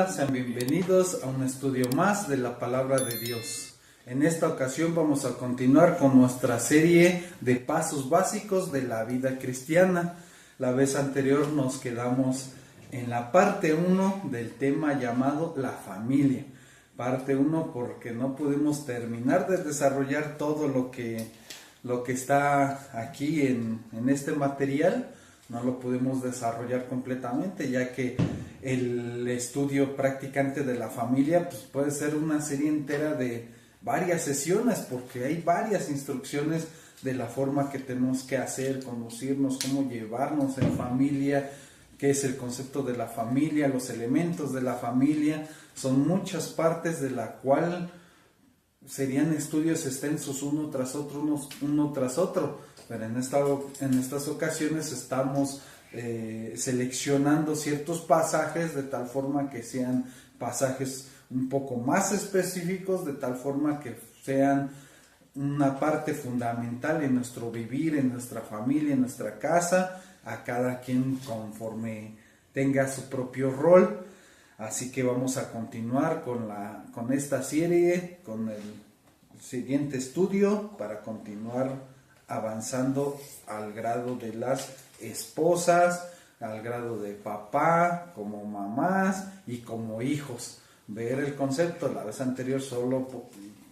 Hola, sean bienvenidos a un estudio más de la Palabra de Dios. En esta ocasión vamos a continuar con nuestra serie de pasos básicos de la vida cristiana. La vez anterior nos quedamos en la parte 1 del tema llamado la familia. Parte 1 porque no pudimos terminar de desarrollar todo lo que está aquí en este material. No lo pudimos desarrollar completamente, ya que el estudio practicante de la familia pues puede ser una serie entera de varias sesiones, porque hay varias instrucciones de la forma que tenemos que hacer, conducirnos, cómo llevarnos en familia, qué es el concepto de la familia, los elementos de la familia. Son muchas partes de la cual serían estudios extensos uno tras otro, pero en estas ocasiones estamos seleccionando ciertos pasajes de tal forma que sean pasajes un poco más específicos, de tal forma que sean una parte fundamental en nuestro vivir, en nuestra familia, en nuestra casa, a cada quien conforme tenga su propio rol. Así que vamos a continuar con esta serie, con el siguiente estudio, para continuar avanzando al grado de las esposas, al grado de papá, como mamás y como hijos. Ver el concepto. La vez anterior solo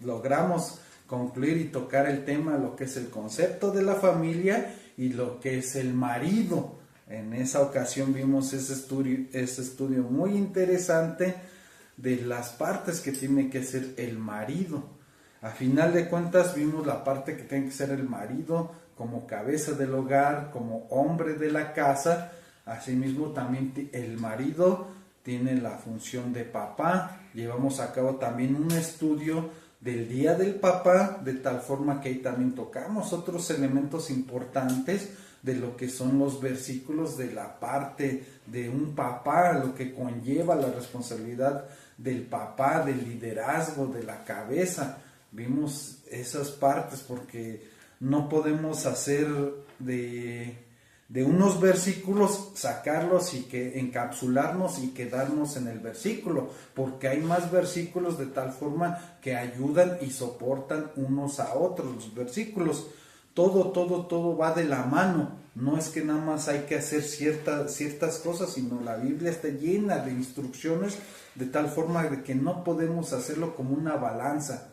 logramos concluir y tocar el tema, lo que es el concepto de la familia y lo que es el marido. En esa ocasión vimos ese estudio muy interesante de las partes que tiene que ser el marido. A final de cuentas vimos la parte que tiene que ser el marido como cabeza del hogar, como hombre de la casa. Asimismo también el marido tiene la función de papá. Llevamos a cabo también un estudio del Día del Papá, de tal forma que ahí también tocamos otros elementos importantes de lo que son los versículos de la parte de un papá, lo que conlleva la responsabilidad del papá, del liderazgo, de la cabeza. Vimos esas partes porque no podemos hacer de unos versículos, sacarlos y que encapsularnos y quedarnos en el versículo, porque hay más versículos de tal forma que ayudan y soportan unos a otros. Los versículos, todo va de la mano. No es que nada más hay que hacer ciertas cosas, sino la Biblia está llena de instrucciones de tal forma de que no podemos hacerlo como una balanza.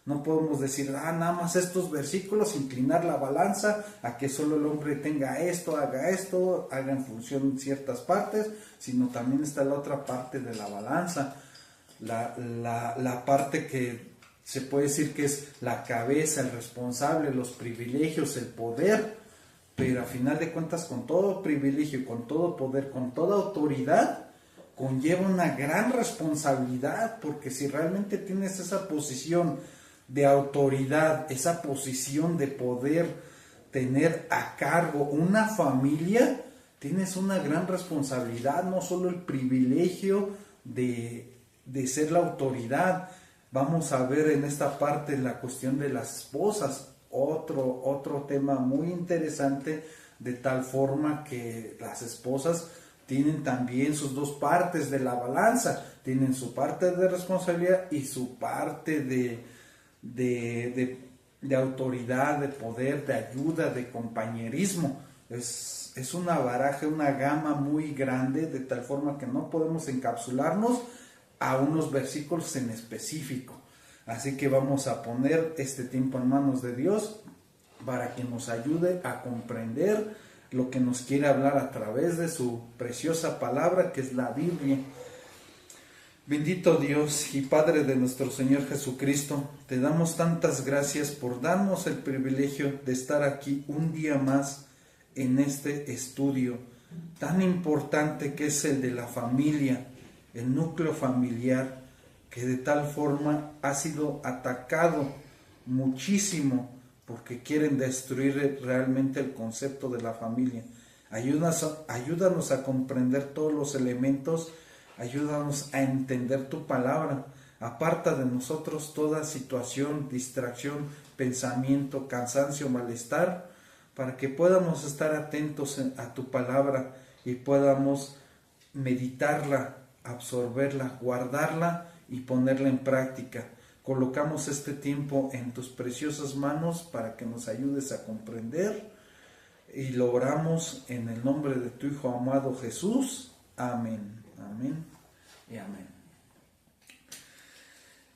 No podemos decir, nada más estos versículos, inclinar la balanza a que solo el hombre tenga esto, haga en función ciertas partes, sino también está la otra parte de la balanza, la parte que se puede decir que es la cabeza, el responsable, los privilegios, el poder, pero a final de cuentas con todo privilegio, con todo poder, con toda autoridad, conlleva una gran responsabilidad, porque si realmente tienes esa posición de autoridad, esa posición de poder tener a cargo una familia, tienes una gran responsabilidad, no solo el privilegio de ser la autoridad. Vamos a ver en esta parte la cuestión de las esposas, otro tema muy interesante, de tal forma que las esposas tienen también sus dos partes de la balanza, tienen su parte de responsabilidad y su parte de autoridad, de poder, de ayuda, de compañerismo. Es una baraja, una gama muy grande, de tal forma que no podemos encapsularnos a unos versículos en específico. Así que vamos a poner este tiempo en manos de Dios para que nos ayude a comprender lo que nos quiere hablar a través de su preciosa palabra, que es la Biblia. Bendito Dios y Padre de nuestro Señor Jesucristo, te damos tantas gracias por darnos el privilegio de estar aquí un día más en este estudio tan importante que es el de la familia, el núcleo familiar, que de tal forma ha sido atacado muchísimo porque quieren destruir realmente el concepto de la familia. Ayúdanos a comprender todos los elementos. Ayúdanos a entender tu palabra. Aparta de nosotros toda situación, distracción, pensamiento, cansancio, malestar, para que podamos estar atentos a tu palabra y podamos meditarla absorberla, guardarla y ponerla en práctica. Colocamos este tiempo en tus preciosas manos para que nos ayudes a comprender y lo oramos en el nombre de tu Hijo amado Jesús. Amén, amén y amén.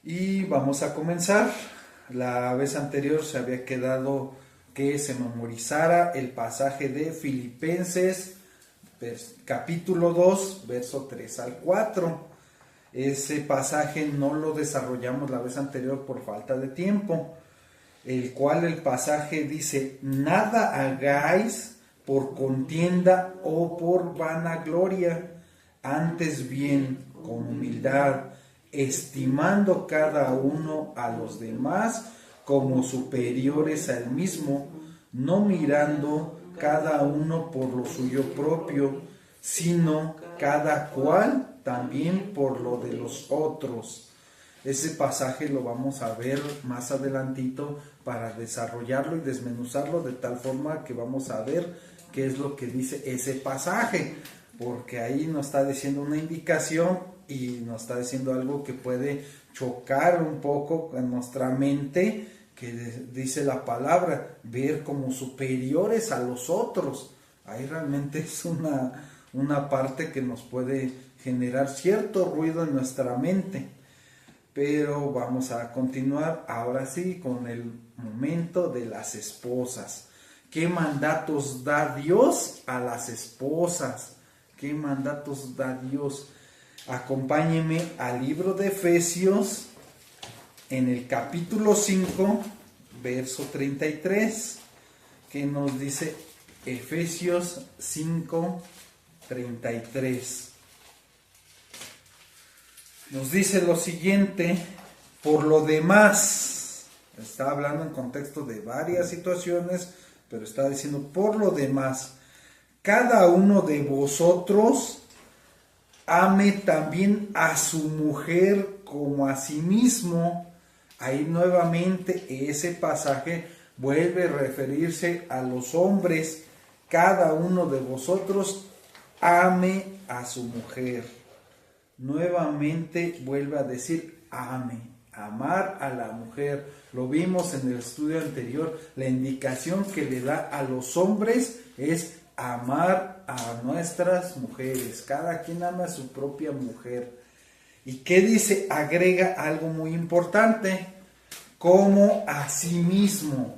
Y vamos a comenzar. La vez anterior se había quedado que se memorizara el pasaje de Filipenses, capítulo 2, verso 3 al 4. Ese pasaje no lo desarrollamos la vez anterior por falta de tiempo, el cual el pasaje dice: nada hagáis por contienda o por vanagloria, antes bien con humildad, estimando cada uno a los demás como superiores al mismo, no mirando cada uno por lo suyo propio, sino cada cual también por lo de los otros. Ese pasaje lo vamos a ver más adelantito para desarrollarlo y desmenuzarlo de tal forma que vamos a ver qué es lo que dice ese pasaje, porque ahí nos está diciendo una indicación y nos está diciendo algo que puede chocar un poco en nuestra mente, que dice la palabra, ver como superiores a los otros. Ahí realmente es una parte que nos puede generar cierto ruido en nuestra mente. Pero vamos a continuar ahora sí con el momento de las esposas. ¿Qué mandatos da Dios a las esposas? ¿Qué mandatos da Dios? Acompáñenme al libro de Efesios en el capítulo 5, verso 33, que nos dice Efesios 5, 33. Nos dice lo siguiente: por lo demás, está hablando en contexto de varias situaciones, pero está diciendo por lo demás, cada uno de vosotros ame también a su mujer como a sí mismo. Ahí nuevamente ese pasaje vuelve a referirse a los hombres. Cada uno de vosotros ame a su mujer. Nuevamente vuelve a decir ame, amar a la mujer. Lo vimos en el estudio anterior, la indicación que le da a los hombres es amar a nuestras mujeres. Cada quien ama a su propia mujer. ¿Y qué dice? Agrega algo muy importante: como a sí mismo.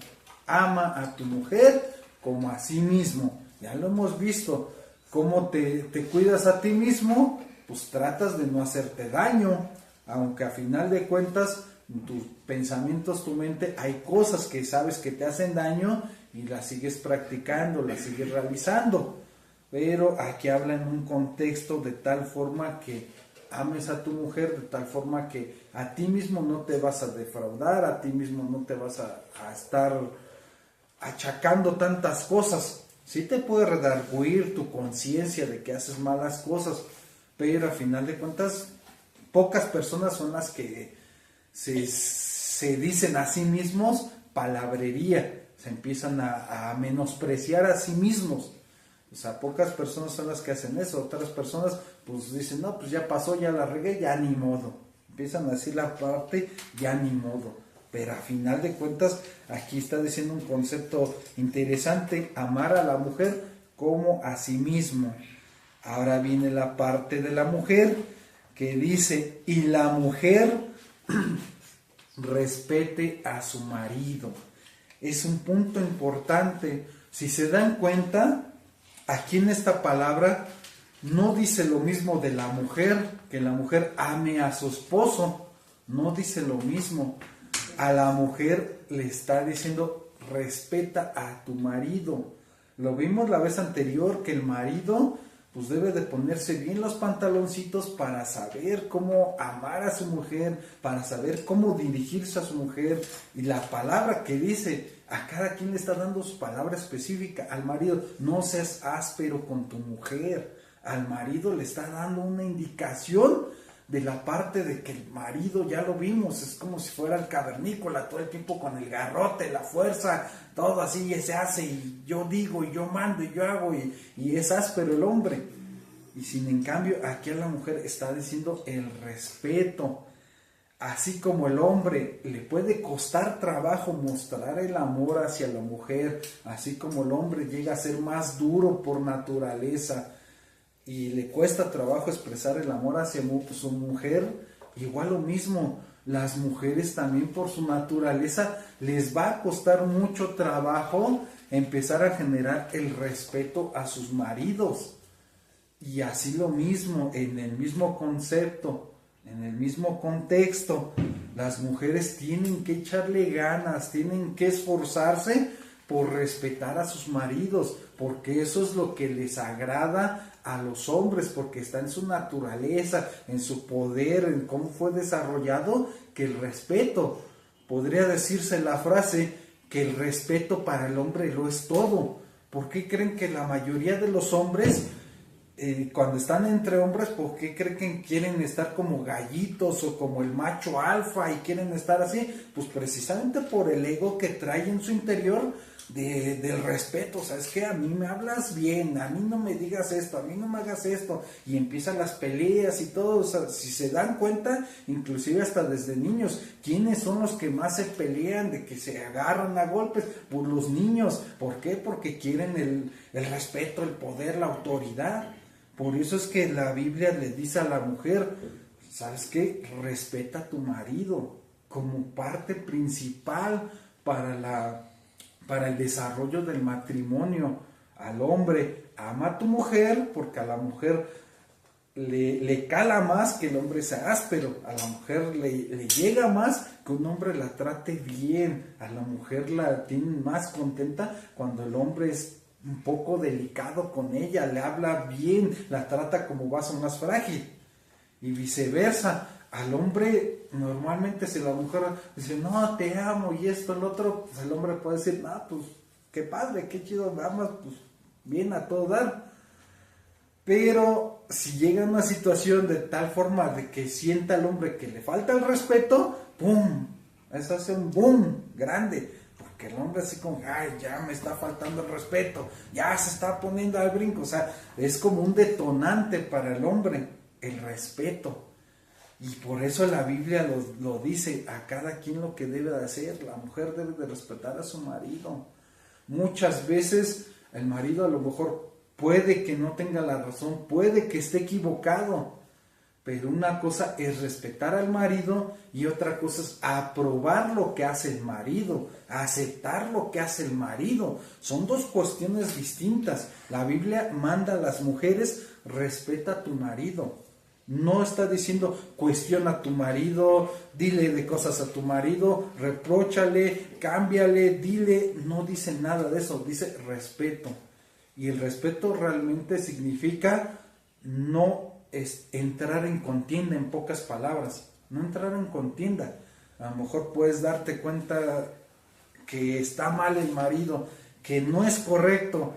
Ama a tu mujer como a sí mismo. Ya lo hemos visto. ¿Cómo te cuidas a ti mismo? Pues tratas de no hacerte daño, aunque a final de cuentas tus pensamientos, tu mente, hay cosas que sabes que te hacen daño y las sigues practicando, las sigues realizando. Pero aquí habla en un contexto de tal forma que ames a tu mujer, de tal forma que a ti mismo no te vas a defraudar, a ti mismo no te vas a estar achacando tantas cosas. Sí te puede redarguir tu conciencia de que haces malas cosas, pero a final de cuentas pocas personas son las que se dicen a sí mismos palabrería, se empiezan a menospreciar a sí mismos. O sea, pocas personas son las que hacen eso. Otras personas pues dicen, no, pues ya pasó, ya la regué, ya ni modo. Empiezan a decir la parte, ya ni modo. Pero a final de cuentas, aquí está diciendo un concepto interesante: amar a la mujer como a sí mismo. Ahora viene la parte de la mujer que dice, y la mujer respete a su marido. Es un punto importante. Si se dan cuenta, aquí en esta palabra no dice lo mismo de la mujer, que la mujer ame a su esposo. No dice lo mismo. A la mujer le está diciendo, respeta a tu marido. Lo vimos la vez anterior, que el marido pues debe de ponerse bien los pantaloncitos para saber cómo amar a su mujer, para saber cómo dirigirse a su mujer. Y la palabra que dice, a cada quien le está dando su palabra específica. Al marido, no seas áspero con tu mujer. Al marido le está dando una indicación de la parte de que el marido, ya lo vimos, es como si fuera el cavernícola, todo el tiempo con el garrote, la fuerza, todo así, y se hace, y yo digo, y yo mando, y yo hago, y es áspero el hombre. Y sin en cambio, aquí a la mujer está diciendo el respeto. Así como el hombre le puede costar trabajo mostrar el amor hacia la mujer, así como el hombre llega a ser más duro por naturaleza y le cuesta trabajo expresar el amor hacia su mujer, igual lo mismo, las mujeres también por su naturaleza les va a costar mucho trabajo empezar a generar el respeto a sus maridos. Y así lo mismo, en el mismo concepto, en el mismo contexto, las mujeres tienen que echarle ganas, tienen que esforzarse por respetar a sus maridos, porque eso es lo que les agrada a los hombres, porque está en su naturaleza, en su poder, en cómo fue desarrollado, que el respeto, podría decirse la frase, que el respeto para el hombre lo es todo. ¿Por qué creen que la mayoría de los hombres, cuando están entre hombres, por qué creen que quieren estar como gallitos o como el macho alfa y quieren estar así? Pues precisamente por el ego que trae en su interior del respeto. O sea, es que a mí me hablas bien, a mí no me digas esto, a mí no me hagas esto, y empiezan las peleas y todo. O sea, si se dan cuenta, inclusive hasta desde niños, ¿quiénes son los que más se pelean, de que se agarran a golpes? Pues los niños. ¿Por qué? Porque quieren el respeto, el poder, la autoridad. Por eso es que la Biblia le dice a la mujer, ¿sabes qué? Respeta a tu marido como parte principal para el desarrollo del matrimonio. Al hombre, ama a tu mujer, porque a la mujer le cala más que el hombre sea áspero. A la mujer le llega más que un hombre la trate bien. A la mujer la tiene más contenta cuando el hombre es un poco delicado con ella, le habla bien, la trata como vaso más frágil. Y viceversa, al hombre normalmente, si la mujer dice no, te amo y esto, el otro, pues el hombre puede decir, no, pues qué padre, qué chido, me amas, pues bien, a todo dar. Pero si llega a una situación de tal forma de que sienta al hombre que le falta el respeto, ¡pum! Eso hace un boom grande. Porque el hombre así como, ay, ya me está faltando el respeto, ya se está poniendo al brinco. O sea, es como un detonante para el hombre, el respeto. Y por eso la Biblia lo dice, a cada quien lo que debe de hacer. La mujer debe de respetar a su marido. Muchas veces el marido a lo mejor puede que no tenga la razón, puede que esté equivocado, pero una cosa es respetar al marido y otra cosa es aprobar lo que hace el marido, aceptar lo que hace el marido. Son dos cuestiones distintas. La Biblia manda a las mujeres, respeta a tu marido. No está diciendo cuestiona a tu marido, dile de cosas a tu marido, repróchale, cámbiale, dile. No dice nada de eso, dice respeto. Y el respeto realmente significa no es entrar en contienda, en pocas palabras, no entrar en contienda. A lo mejor puedes darte cuenta que está mal el marido, que no es correcto,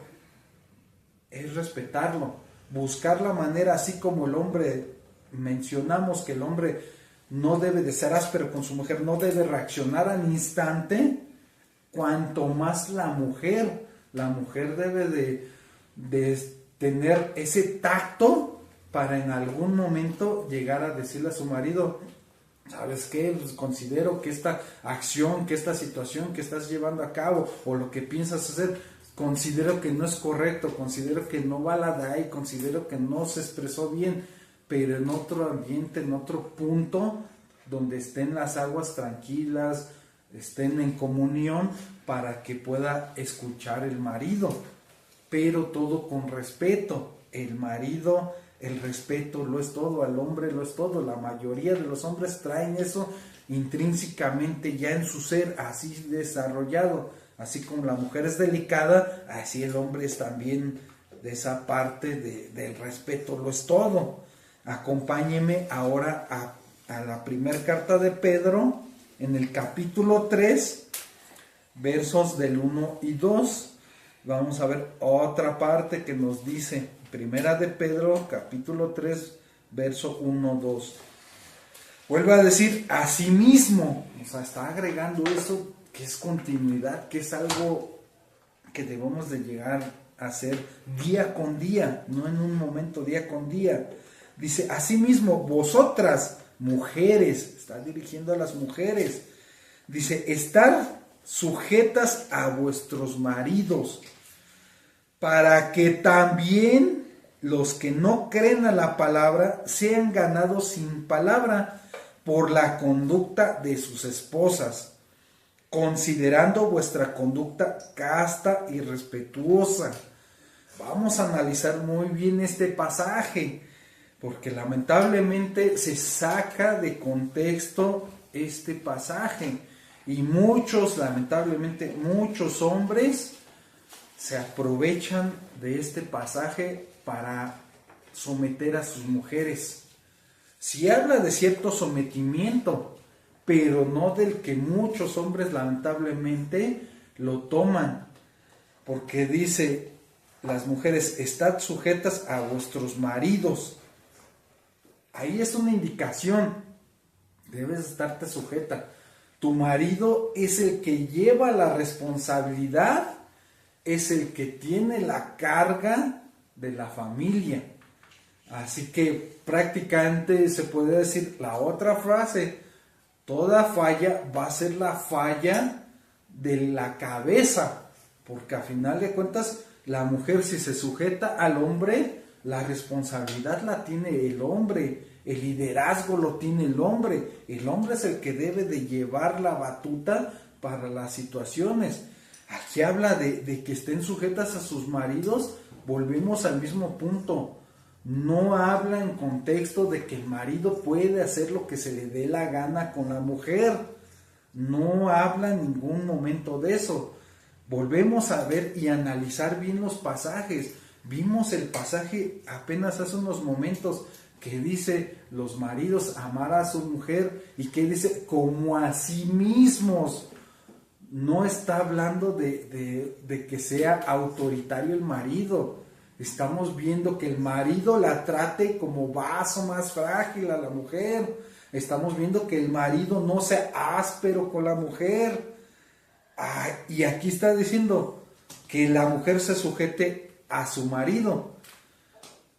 es respetarlo, buscar la manera, así como el hombre, mencionamos que el hombre no debe de ser áspero con su mujer, no debe reaccionar al instante, cuanto más la mujer debe de tener ese tacto para en algún momento llegar a decirle a su marido, ¿sabes qué? Pues considero que esta acción, que esta situación que estás llevando a cabo o lo que piensas hacer, considero que no es correcto, considero que no va la de ahí, considero que no se expresó bien, pero en otro ambiente, en otro punto, donde estén las aguas tranquilas, estén en comunión, para que pueda escuchar el marido, pero todo con respeto. El marido, el respeto lo es todo, al hombre lo es todo. La mayoría de los hombres traen eso intrínsecamente ya en su ser, así desarrollado. Así como la mujer es delicada, así el hombre es también de esa parte del respeto lo es todo. Acompáñeme ahora a la primera carta de Pedro, en el capítulo 3, versos del 1 y 2. Vamos a ver otra parte que nos dice, primera de Pedro, capítulo 3, verso 1, 2. Vuelve a decir, asimismo, o sea, está agregando eso, que es continuidad, que es algo que debemos de llegar hacer día con día, no en un momento, día con día. Dice, asimismo, vosotras, mujeres, está dirigiendo a las mujeres, dice, estar sujetas a vuestros maridos, para que también los que no creen a la palabra sean ganados sin palabra por la conducta de sus esposas, considerando vuestra conducta casta y respetuosa. Vamos a analizar muy bien este pasaje, porque lamentablemente se saca de contexto este pasaje, y lamentablemente muchos hombres se aprovechan de este pasaje para someter a sus mujeres. Si habla de cierto sometimiento, pero no del que muchos hombres lamentablemente lo toman, porque dice, las mujeres, estad sujetas a vuestros maridos. Ahí es una indicación, debes estarte sujeta. Tu marido es el que lleva la responsabilidad, es el que tiene la carga de la familia. Así que prácticamente se puede decir la otra frase, toda falla va a ser la falla de la cabeza, porque a final de cuentas la mujer, si se sujeta al hombre, la responsabilidad la tiene el hombre, el liderazgo lo tiene el hombre es el que debe de llevar la batuta para las situaciones. Aquí habla de que estén sujetas a sus maridos, volvemos al mismo punto. No habla en contexto de que el marido puede hacer lo que se le dé la gana con la mujer. No habla en ningún momento de eso. Volvemos a ver y analizar bien los pasajes. Vimos el pasaje apenas hace unos momentos que dice los maridos amar a su mujer y que dice como a sí mismos. No está hablando de que sea autoritario el marido. Estamos viendo que el marido la trate como vaso más frágil a la mujer. Estamos viendo que el marido no sea áspero con la mujer. Y aquí está diciendo que la mujer se sujete a su marido.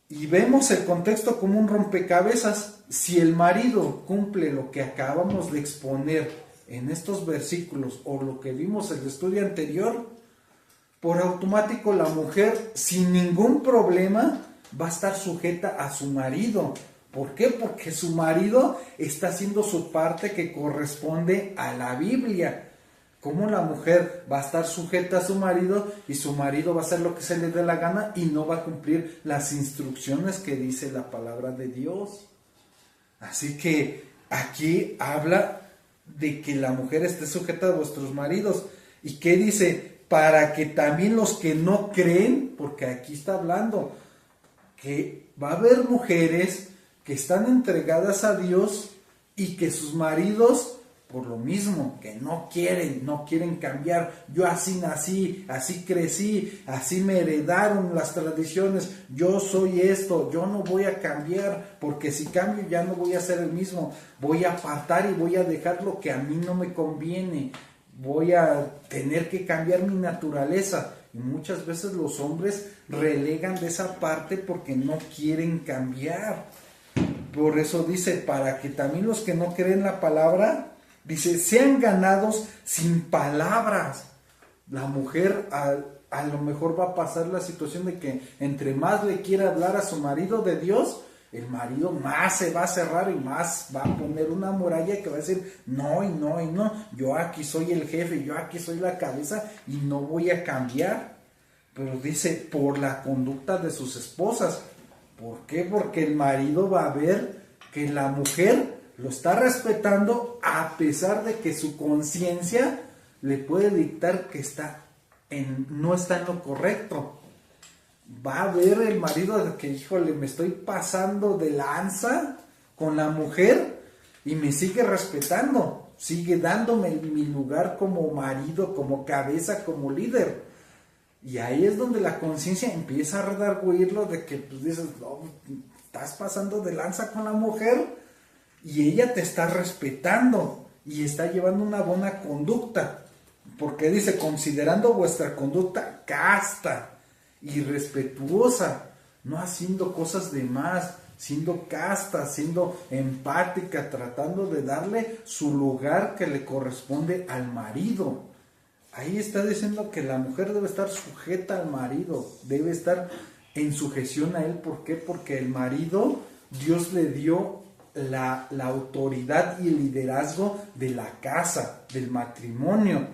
Y vemos el contexto como un rompecabezas. Si el marido cumple lo que acabamos de exponer en estos versículos o lo que vimos en el estudio anterior, por automático la mujer sin ningún problema va a estar sujeta a su marido. ¿Por qué? Porque su marido está haciendo su parte que corresponde a la Biblia. ¿Cómo la mujer va a estar sujeta a su marido y su marido va a hacer lo que se le dé la gana y no va a cumplir las instrucciones que dice la palabra de Dios? Así que aquí habla de que la mujer esté sujeta a vuestros maridos. ¿Y qué dice? Para que también los que no creen, porque aquí está hablando que va a haber mujeres que están entregadas a Dios y que sus maridos, por lo mismo, que no quieren cambiar. Yo así nací, así crecí, así me heredaron las tradiciones, yo soy esto, yo no voy a cambiar, porque si cambio ya no voy a ser el mismo, voy a apartar y voy a dejar lo que a mí no me conviene, voy a tener que cambiar mi naturaleza. Y muchas veces los hombres relegan de esa parte porque no quieren cambiar. Por eso dice, para que también los que no creen la palabra, dice, sean ganados sin palabras. La mujer a lo mejor va a pasar la situación de que entre más le quiera hablar a su marido de Dios, el marido más se va a cerrar y más va a poner una muralla que va a decir, no y no y no, yo aquí soy el jefe, yo aquí soy la cabeza y no voy a cambiar. Pero dice, por la conducta de sus esposas. ¿Por qué? Porque el marido va a ver que la mujer lo está respetando a pesar de que su conciencia le puede dictar que no está en lo correcto. Va a ver el marido de que, híjole, me estoy pasando de lanza con la mujer y me sigue respetando, sigue dándome mi lugar como marido, como cabeza, como líder. Y ahí es donde la conciencia empieza a redarguirlo de que pues dices, no, estás pasando de lanza con la mujer y ella te está respetando y está llevando una buena conducta, porque dice, considerando vuestra conducta casta y respetuosa, no haciendo cosas de más, siendo casta, siendo empática, tratando de darle su lugar que le corresponde al marido. Ahí está diciendo que la mujer debe estar sujeta al marido, debe estar en sujeción a él. ¿Por qué? Porque el marido, Dios le dio la autoridad y el liderazgo de la casa, del matrimonio.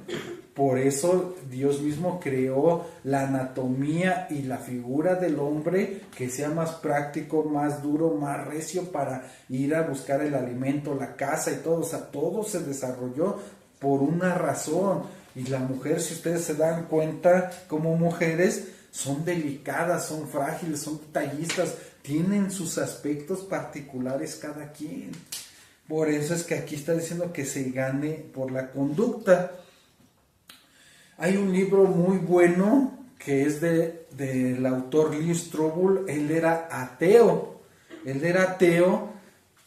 Por eso Dios mismo creó la anatomía y la figura del hombre que sea más práctico, más duro, más recio para ir a buscar el alimento, la casa y todo. O sea, todo se desarrolló por una razón. Y la mujer, si ustedes se dan cuenta, como mujeres, son delicadas, son frágiles, son detallistas, tienen sus aspectos particulares cada quien. Por eso es que aquí está diciendo que se gane por la conducta. Hay un libro muy bueno que es del autor Lee Strobel. Él era ateo,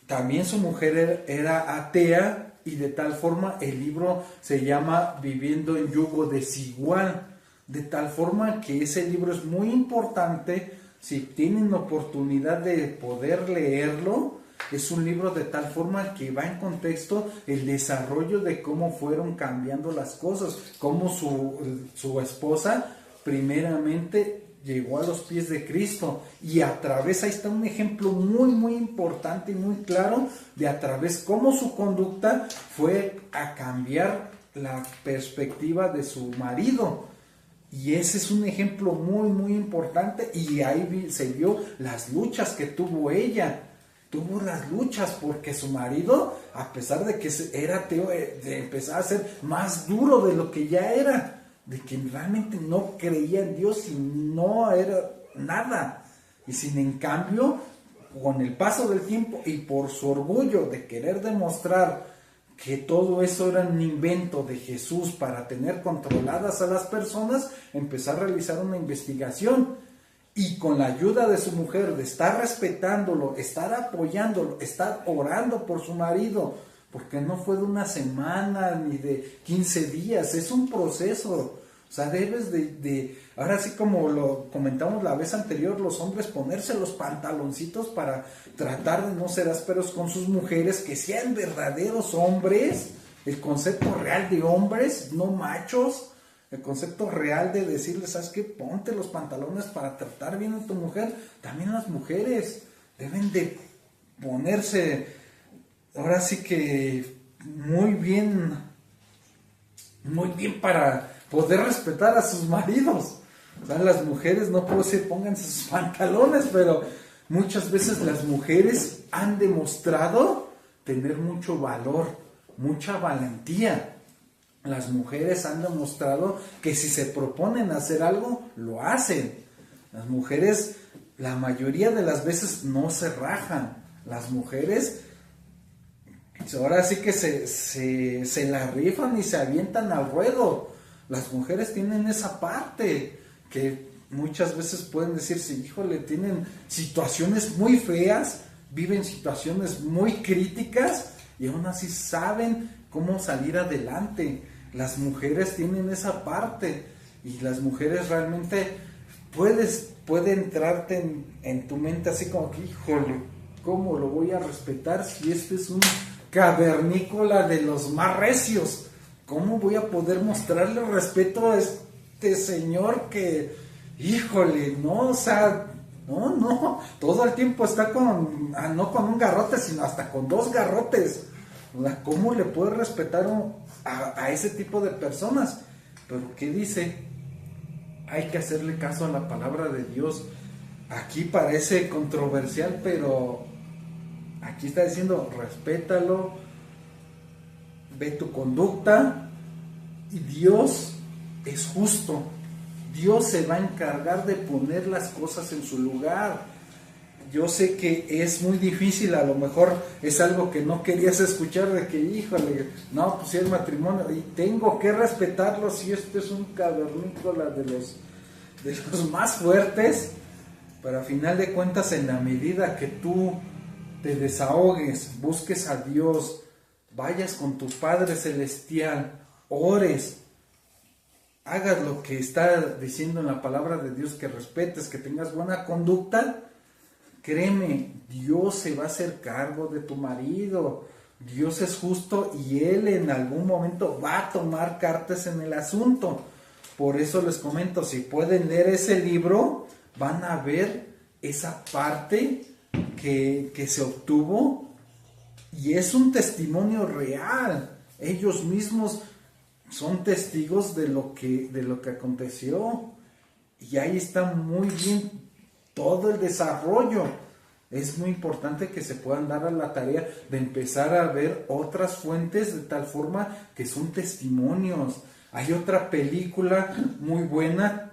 también su mujer era atea, y de tal forma el libro se llama Viviendo en Yugo Desigual, de tal forma que ese libro es muy importante. Si tienen oportunidad de poder leerlo, es un libro de tal forma que va en contexto el desarrollo de cómo fueron cambiando las cosas, cómo su esposa primeramente llegó a los pies de Cristo, y a través, ahí está un ejemplo muy muy importante y muy claro de a través cómo su conducta fue a cambiar la perspectiva de su marido. Y ese es un ejemplo muy muy importante, y ahí se vio las luchas que tuvo ella. Tuvo las luchas porque su marido, a pesar de que era ateo, empezaba a ser más duro de lo que ya era, de que realmente no creía en Dios y no era nada. Y sin en cambio, con el paso del tiempo y por su orgullo de querer demostrar que todo eso era un invento de Jesús para tener controladas a las personas, empezó a realizar una investigación, y con la ayuda de su mujer, de estar respetándolo, estar apoyándolo, estar orando por su marido, porque no fue de una semana ni de 15 días, es un proceso. O sea, debes ahora sí, como lo comentamos la vez anterior, los hombres ponerse los pantaloncitos para tratar de no ser ásperos con sus mujeres, que sean verdaderos hombres, el concepto real de hombres, no machos, el concepto real de decirles, ¿sabes qué? Ponte los pantalones para tratar bien a tu mujer. También las mujeres deben de ponerse, ahora sí que muy bien para poder respetar a sus maridos. O sea, las mujeres no puedo decir pónganse sus pantalones, pero muchas veces las mujeres han demostrado tener mucho valor, mucha valentía. Las mujeres han demostrado que si se proponen hacer algo, lo hacen. Las mujeres, la mayoría de las veces, no se rajan. Las mujeres ahora sí que se la rifan y se avientan al ruedo. Las mujeres tienen esa parte que muchas veces pueden decirse, híjole, tienen situaciones muy feas, viven situaciones muy críticas y aún así saben cómo salir adelante. Las mujeres tienen esa parte, y las mujeres realmente puede entrarte en tu mente así como que, híjole, ¿cómo lo voy a respetar si este es un cavernícola de los más recios? ¿Cómo voy a poder mostrarle respeto a este señor que, híjole, no, o sea, no, todo el tiempo está no con un garrote, sino hasta con 2 garrotes? O sea, ¿cómo le puedes respetar a ese tipo de personas? Pero ¿qué dice? Hay que hacerle caso a la palabra de Dios. Aquí parece controversial, pero aquí está diciendo, respétalo, ve tu conducta, y Dios es justo. Dios se va a encargar de poner las cosas en su lugar. Yo sé que es muy difícil, a lo mejor es algo que no querías escuchar, de que, híjole, no, pues si es matrimonio, y tengo que respetarlo si este es un cavernícola de los más fuertes, pero a final de cuentas, en la medida que tú te desahogues, busques a Dios, vayas con tu Padre Celestial, ores, hagas lo que está diciendo en la palabra de Dios, que respetes, que tengas buena conducta, créeme, Dios se va a hacer cargo de tu marido. Dios es justo y Él en algún momento va a tomar cartas en el asunto. Por eso les comento, si pueden leer ese libro, van a ver esa parte que se obtuvo y es un testimonio real. Ellos mismos son testigos de lo que aconteció y ahí está muy bien todo el desarrollo. Es muy importante que se puedan dar a la tarea de empezar a ver otras fuentes de tal forma que son testimonios. Hay otra película muy buena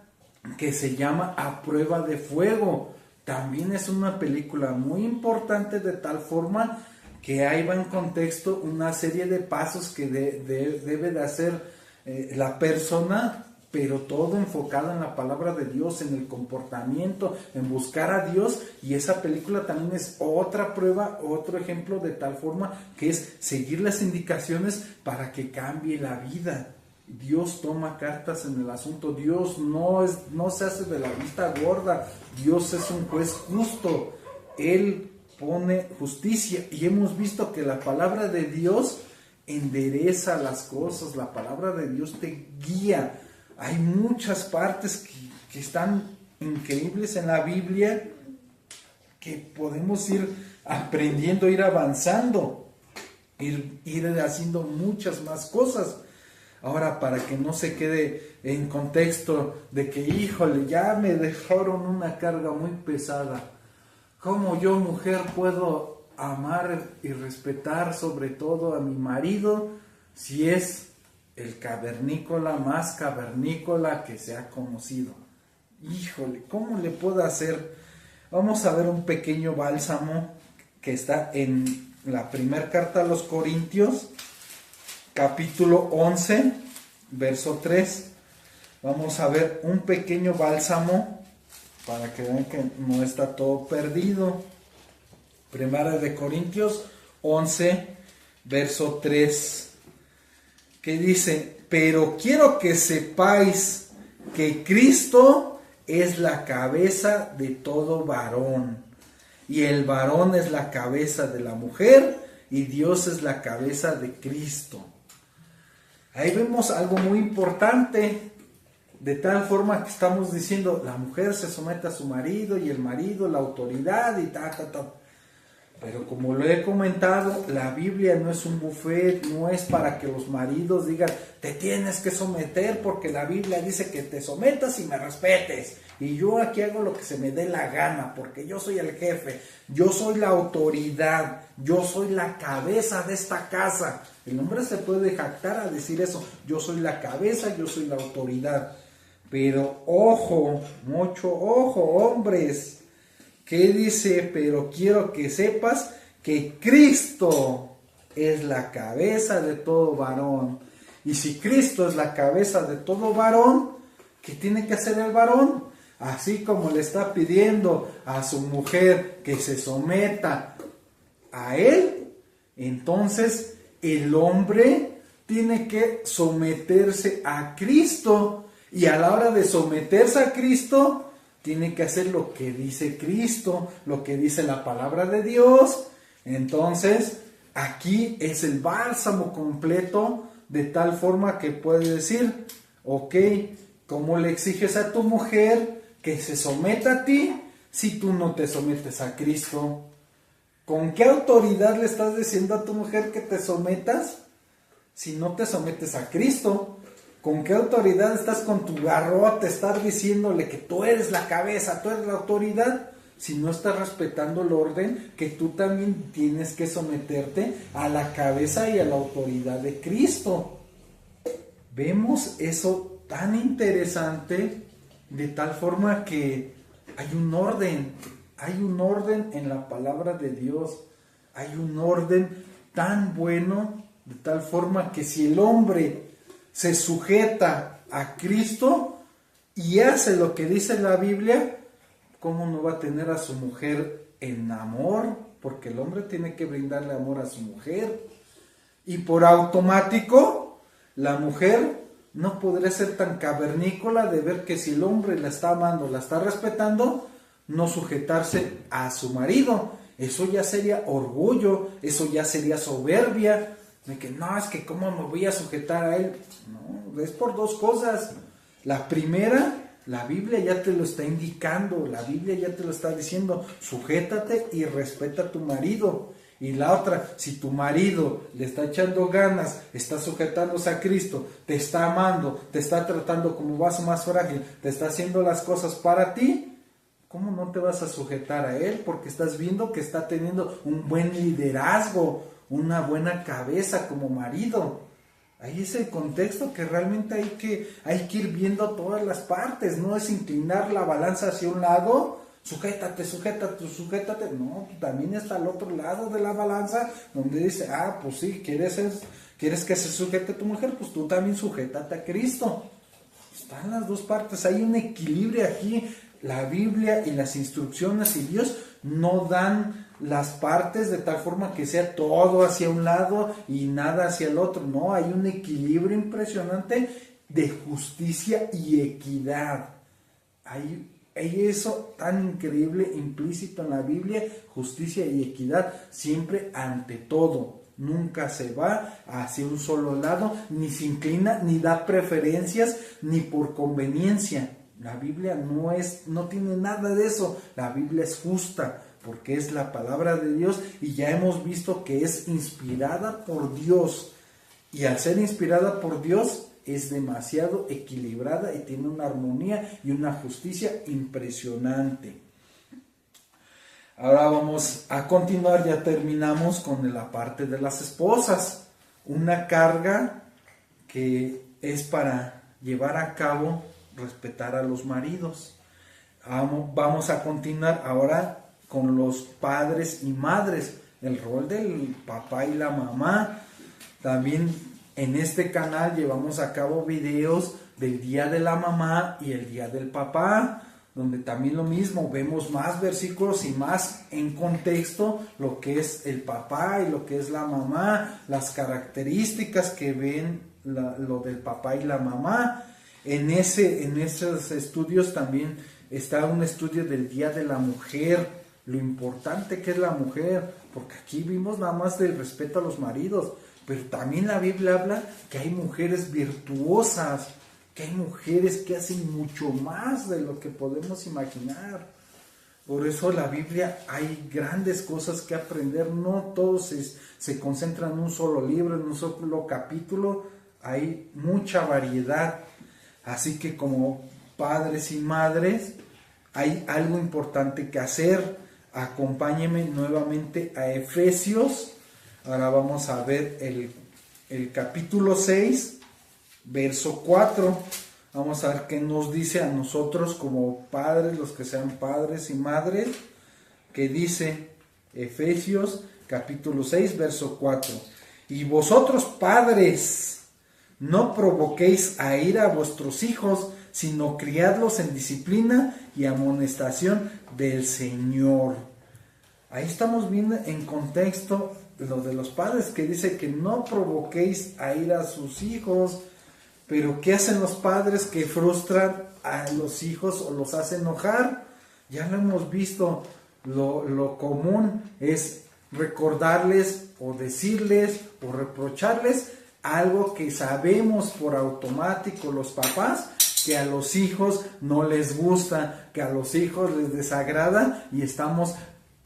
que se llama A Prueba de Fuego. También es una película muy importante de tal forma que ahí va en contexto una serie de pasos que debe de hacer la persona, pero todo enfocado en la palabra de Dios, en el comportamiento, en buscar a Dios. Y esa película también es otra prueba, otro ejemplo de tal forma que es seguir las indicaciones para que cambie la vida. Dios toma cartas en el asunto. Dios no se hace de la vista gorda. Dios es un juez justo. Él pone justicia y hemos visto que la palabra de Dios endereza las cosas. La palabra de Dios te guía. Hay muchas partes que están increíbles en la Biblia que podemos ir aprendiendo, ir avanzando, ir haciendo muchas más cosas. Ahora, para que no se quede en contexto de que, híjole, ya me dejaron una carga muy pesada. ¿Cómo yo, mujer, puedo amar y respetar sobre todo a mi marido si es el cavernícola más cavernícola que se ha conocido? Híjole, ¿cómo le puedo hacer? Vamos a ver un pequeño bálsamo que está en la primera carta a los Corintios, capítulo 11, verso 3. Vamos a ver un pequeño bálsamo para que vean que no está todo perdido. Primera de Corintios 11, verso 3, que dice: pero quiero que sepáis que Cristo es la cabeza de todo varón, y el varón es la cabeza de la mujer, y Dios es la cabeza de Cristo. Ahí vemos algo muy importante, de tal forma que estamos diciendo, la mujer se somete a su marido y el marido la autoridad y ta. Pero como lo he comentado, la Biblia no es un buffet, no es para que los maridos digan, te tienes que someter porque la Biblia dice que te sometas y me respetes. Y yo aquí hago lo que se me dé la gana porque yo soy el jefe, yo soy la autoridad, yo soy la cabeza de esta casa. El hombre se puede jactar a decir eso, yo soy la cabeza, yo soy la autoridad. Pero ojo, mucho ojo, hombres. ¿Qué dice? Pero quiero que sepas que Cristo es la cabeza de todo varón. Y si Cristo es la cabeza de todo varón, ¿qué tiene que hacer el varón? Así como le está pidiendo a su mujer que se someta a él, entonces el hombre tiene que someterse a Cristo. Y a la hora de someterse a Cristo, tiene que hacer lo que dice Cristo, lo que dice la palabra de Dios. Entonces, aquí es el bálsamo completo, de tal forma que puede decir, ok, ¿cómo le exiges a tu mujer que se someta a ti si tú no te sometes a Cristo? ¿Con qué autoridad le estás diciendo a tu mujer que te sometas si no te sometes a Cristo? ¿Con qué autoridad estás con tu garrote estar diciéndole que tú eres la cabeza, tú eres la autoridad, si no estás respetando el orden que tú también tienes que someterte a la cabeza y a la autoridad de Cristo? Vemos eso tan interesante, de tal forma que hay un orden en la palabra de Dios, hay un orden tan bueno, de tal forma que si el hombre se sujeta a Cristo y hace lo que dice la Biblia, ¿cómo no va a tener a su mujer en amor? Porque el hombre tiene que brindarle amor a su mujer. Y por automático, la mujer no podría ser tan cavernícola de ver que si el hombre la está amando, la está respetando, no sujetarse a su marido. Eso ya sería orgullo, eso ya sería soberbia, de que no, es que cómo me voy a sujetar a él. No, es por dos cosas. La primera, la Biblia ya te lo está indicando, la Biblia ya te lo está diciendo, sujétate y respeta a tu marido. Y la otra, si tu marido le está echando ganas, está sujetándose a Cristo, te está amando, te está tratando como vaso más frágil, te está haciendo las cosas para ti, ¿cómo no te vas a sujetar a él? Porque estás viendo que está teniendo un buen liderazgo, una buena cabeza como marido. Ahí es el contexto que realmente hay que ir viendo todas las partes, no es inclinar la balanza hacia un lado, sujétate, no, también está al otro lado de la balanza, donde dice, pues sí, quieres que se sujete a tu mujer, pues tú también sujétate a Cristo. Están las dos partes, hay un equilibrio aquí. La Biblia y las instrucciones y Dios no dan las partes de tal forma que sea todo hacia un lado y nada hacia el otro. No, hay un equilibrio impresionante de justicia y equidad. Hay eso tan increíble implícito en la Biblia, justicia y equidad, siempre ante todo. Nunca se va hacia un solo lado, ni se inclina, ni da preferencias, ni por conveniencia. La Biblia no tiene nada de eso. La Biblia es justa porque es la palabra de Dios y ya hemos visto que es inspirada por Dios. Y al ser inspirada por Dios es demasiado equilibrada y tiene una armonía y una justicia impresionante. Ahora vamos a continuar, ya terminamos con la parte de las esposas. Una carga que es para llevar a cabo respetar a los maridos. Vamos a continuar ahora con los padres y madres, el rol del papá y la mamá. También en este canal llevamos a cabo videos del día de la mamá y el día del papá, donde también lo mismo, vemos más versículos y más en contexto lo que es el papá y lo que es la mamá, las características que ven lo del papá y la mamá. En esos estudios también está un estudio del Día de la Mujer, lo importante que es la mujer, porque aquí vimos nada más del respeto a los maridos, pero también la Biblia habla que hay mujeres virtuosas, que hay mujeres que hacen mucho más de lo que podemos imaginar. Por eso la Biblia hay grandes cosas que aprender, no todo se concentra en un solo libro, en un solo capítulo, hay mucha variedad. Así que como padres y madres hay algo importante que hacer. Acompáñenme nuevamente a Efesios. Ahora vamos a ver el capítulo 6, verso 4. Vamos a ver qué nos dice a nosotros como padres, los que sean padres y madres. Que dice Efesios capítulo 6, verso 4. Y vosotros padres, no provoquéis a ira a vuestros hijos, sino criadlos en disciplina y amonestación del Señor. Ahí estamos viendo en contexto lo de los padres, que dice que no provoquéis a ira a sus hijos. Pero ¿qué hacen los padres que frustran a los hijos o los hacen enojar? Ya lo hemos visto, lo común es recordarles o decirles o reprocharles algo que sabemos por automático los papás, que a los hijos no les gusta, que a los hijos les desagrada, y estamos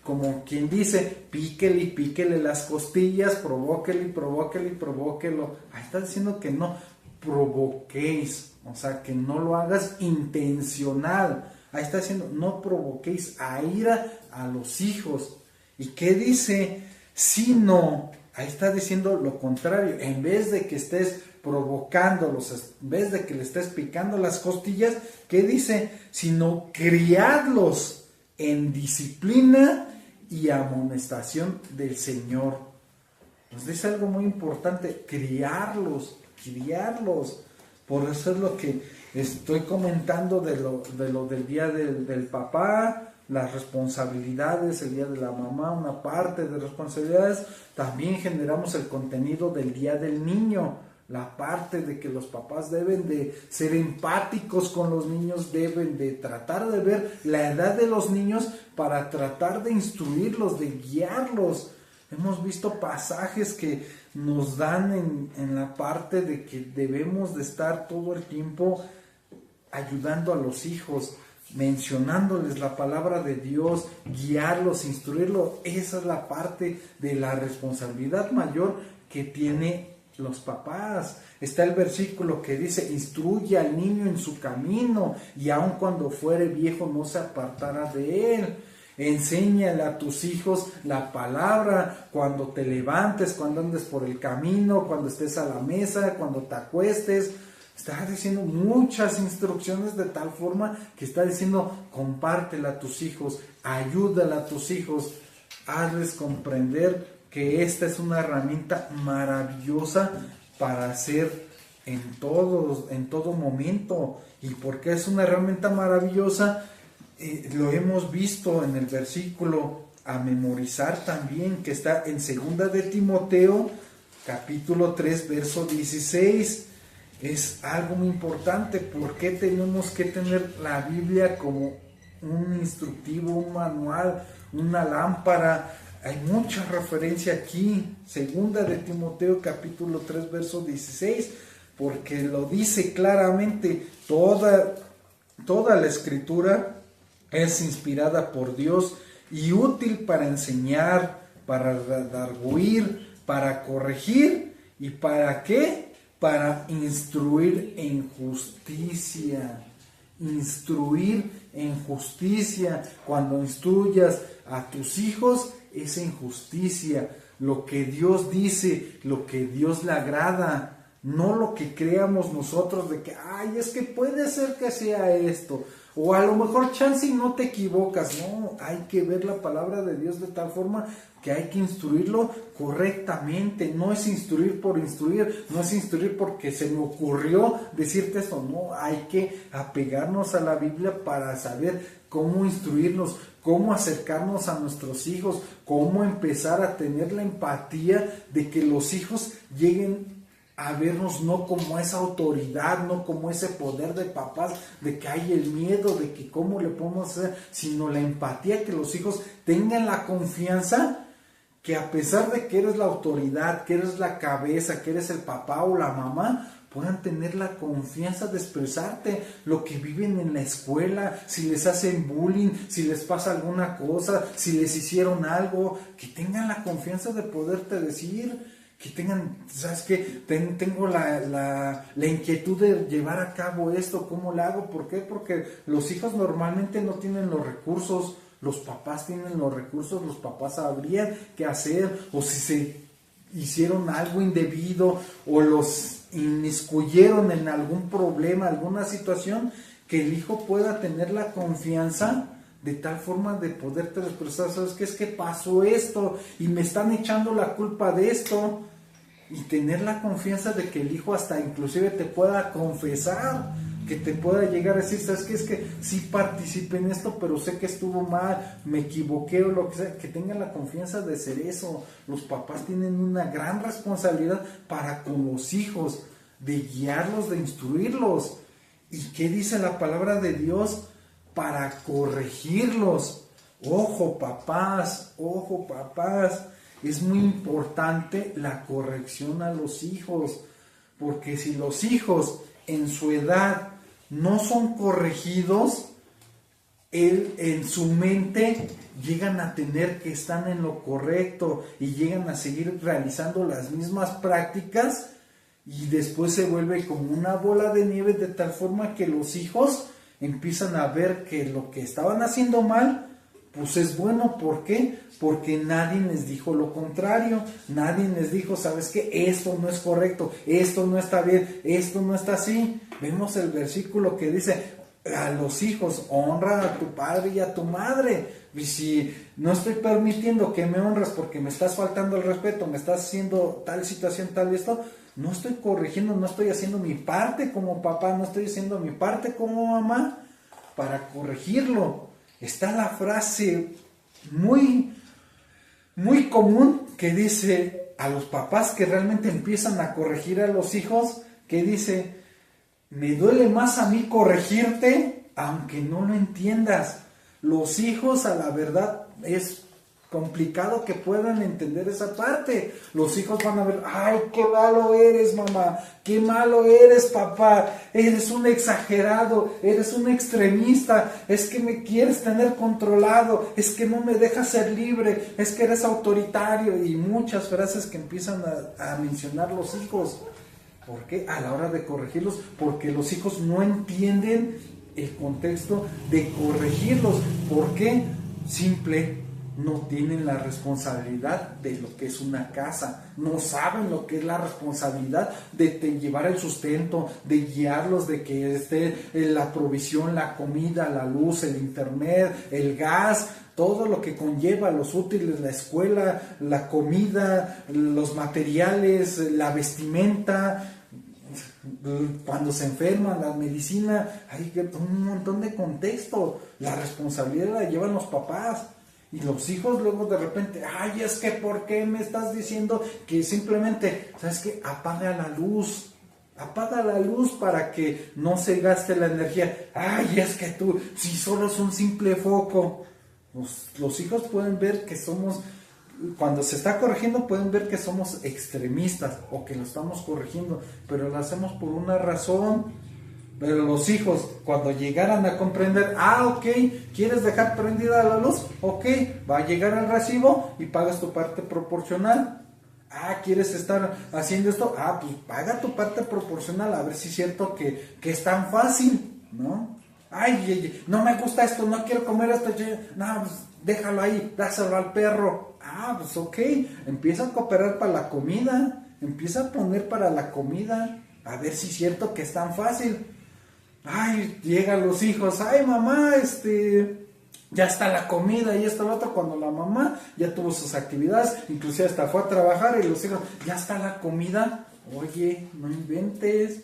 como quien dice, píquele y píquele las costillas, provóquele y provóquelo. Ahí está diciendo que no provoquéis, o sea, que no lo hagas intencional. Ahí está diciendo, no provoquéis a ira a los hijos. ¿Y qué dice? Sino, ahí está diciendo lo contrario, en vez de que estés provocándolos, en vez de que le estés picando las costillas, ¿qué dice? Sino criadlos en disciplina y amonestación del Señor. Nos dice algo muy importante, criarlos. Por eso es lo que estoy comentando de lo del día del papá, las responsabilidades, el día de la mamá, una parte de responsabilidades. También generamos el contenido del día del niño, la parte de que los papás deben de ser empáticos con los niños, deben de tratar de ver la edad de los niños para tratar de instruirlos, de guiarlos. Hemos visto pasajes que nos dan en la parte de que debemos de estar todo el tiempo ayudando a los hijos, mencionándoles la palabra de Dios, guiarlos, instruirlos. Esa es la parte de la responsabilidad mayor que tiene los papás. Está el versículo que dice: instruye al niño en su camino, y aun cuando fuere viejo no se apartará de él. Enséñale a tus hijos la palabra cuando te levantes, cuando andes por el camino, cuando estés a la mesa, cuando te acuestes. Está diciendo muchas instrucciones, de tal forma que está diciendo: compártela a tus hijos, ayúdala a tus hijos, hazles comprender que esta es una herramienta maravillosa para hacer en todo momento. ¿Y por qué es una herramienta maravillosa? Lo hemos visto en el versículo a memorizar también, que está en 2 de Timoteo, capítulo 3, verso 16. Es algo muy importante. ¿Por qué tenemos que tener la Biblia como un instructivo, un manual, una lámpara? Hay mucha referencia aquí. 2 de Timoteo capítulo 3 verso 16, porque lo dice claramente. Toda la escritura es inspirada por Dios y útil para enseñar, para redarguir, para corregir. ¿Y para qué? Para instruir en justicia. Instruir en justicia. Cuando instruyas a tus hijos, es en justicia. Lo que Dios dice, lo que Dios le agrada, no lo que creamos nosotros de que, ay, es que puede ser que sea esto, o a lo mejor chance y no te equivocas. No, hay que ver la palabra de Dios de tal forma que hay que instruirlo correctamente. No es instruir por instruir, no es instruir porque se me ocurrió decirte esto. No, hay que apegarnos a la Biblia para saber cómo instruirnos, cómo acercarnos a nuestros hijos, cómo empezar a tener la empatía de que los hijos lleguen a vernos no como esa autoridad, no como ese poder de papás, de que hay el miedo, de que cómo le podemos hacer, sino la empatía, que los hijos tengan la confianza que a pesar de que eres la autoridad, que eres la cabeza, que eres el papá o la mamá, puedan tener la confianza de expresarte lo que viven en la escuela, si les hacen bullying, si les pasa alguna cosa, si les hicieron algo, que tengan la confianza de poderte decir, que tengan, ¿sabes qué? Tengo la inquietud de llevar a cabo esto, ¿cómo lo hago? ¿Por qué? Porque los hijos normalmente no tienen los recursos, los papás tienen los recursos, los papás sabrían qué hacer, o si se hicieron algo indebido, o los inmiscuyeron en algún problema, alguna situación, que el hijo pueda tener la confianza de tal forma de poderte expresar, ¿sabes qué? Es que pasó esto y me están echando la culpa de esto, y tener la confianza de que el hijo hasta inclusive te pueda confesar, que te pueda llegar a decir, ¿sabes qué? Es que sí participé en esto, pero sé que estuvo mal, me equivoqué o lo que sea, que tengan la confianza de ser eso. Los papás tienen una gran responsabilidad para con los hijos, de guiarlos, de instruirlos. ¿Y qué dice la palabra de Dios? Para corregirlos. Ojo papás, es muy importante la corrección a los hijos, porque si los hijos en su edad no son corregidos, en su mente llegan a tener que están en lo correcto y llegan a seguir realizando las mismas prácticas, y después se vuelve como una bola de nieve, de tal forma que los hijos empiezan a ver que lo que estaban haciendo mal pues es bueno. ¿Por qué? Porque nadie les dijo lo contrario, nadie les dijo, ¿sabes qué? Esto no es correcto, esto no está bien, esto no está así. Vemos el versículo que dice, a los hijos, honra a tu padre y a tu madre. Y si no estoy permitiendo que me honras porque me estás faltando el respeto, me estás haciendo tal situación, tal esto, no estoy corrigiendo, no estoy haciendo mi parte como papá, no estoy haciendo mi parte como mamá para corregirlo. Está la frase muy común que dice, a los papás que realmente empiezan a corregir a los hijos, que dice, me duele más a mí corregirte, aunque no lo entiendas. Los hijos, a la verdad, es complicado que puedan entender esa parte. Los hijos van a ver, ay, qué malo eres, mamá, qué malo eres, papá, eres un exagerado, eres un extremista, es que me quieres tener controlado, es que no me dejas ser libre, es que eres autoritario, y muchas frases que empiezan a mencionar los hijos. ¿Por qué? A la hora de corregirlos, porque los hijos no entienden el contexto de corregirlos. ¿Por qué? Simple. No tienen la responsabilidad de lo que es una casa, no saben lo que es la responsabilidad de llevar el sustento, de guiarlos, de que esté la provisión, la comida, la luz, el internet, el gas, todo lo que conlleva, los útiles, la escuela, la comida, los materiales, la vestimenta. Cuando se enferman, la medicina, hay un montón de contexto. La responsabilidad la llevan los papás. Y los hijos luego de repente, ay, es que ¿por qué me estás diciendo que simplemente, sabes qué? Apaga la luz para que no se gaste la energía. Ay, es que tú, si solo es un simple foco. Los hijos pueden ver que somos, cuando se está corrigiendo, pueden ver que somos extremistas o que lo estamos corrigiendo, pero lo hacemos por una razón. Pero los hijos, cuando llegaran a comprender, ok, ¿quieres dejar prendida la luz? Ok, va a llegar el recibo y pagas tu parte proporcional. ¿Quieres estar haciendo esto? Pues paga tu parte proporcional, a ver si es cierto que es tan fácil, ¿no? Ay, no me gusta esto, no quiero comer esto, no, pues déjalo ahí, dáselo al perro. Pues ok, empieza a cooperar para la comida, empieza a poner para la comida, a ver si es cierto que es tan fácil. Ay, llegan los hijos, ay mamá, ya está la comida y esto lo otro, cuando la mamá ya tuvo sus actividades, inclusive hasta fue a trabajar, y los hijos, ya está la comida. Oye, no inventes,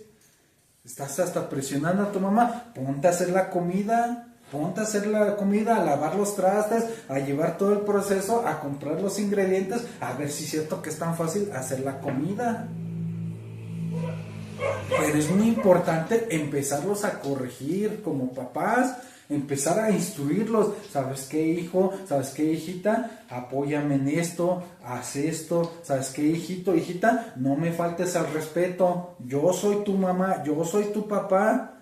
estás hasta presionando a tu mamá, ponte a hacer la comida, a lavar los trastes, a llevar todo el proceso, a comprar los ingredientes, a ver si es cierto que es tan fácil hacer la comida. Pero es muy importante empezarlos a corregir como papás, empezar a instruirlos. ¿Sabes qué, hijo? ¿Sabes qué, hijita? Apóyame en esto, haz esto. ¿Sabes qué, hijito, hijita? No me faltes al respeto. Yo soy tu mamá, yo soy tu papá.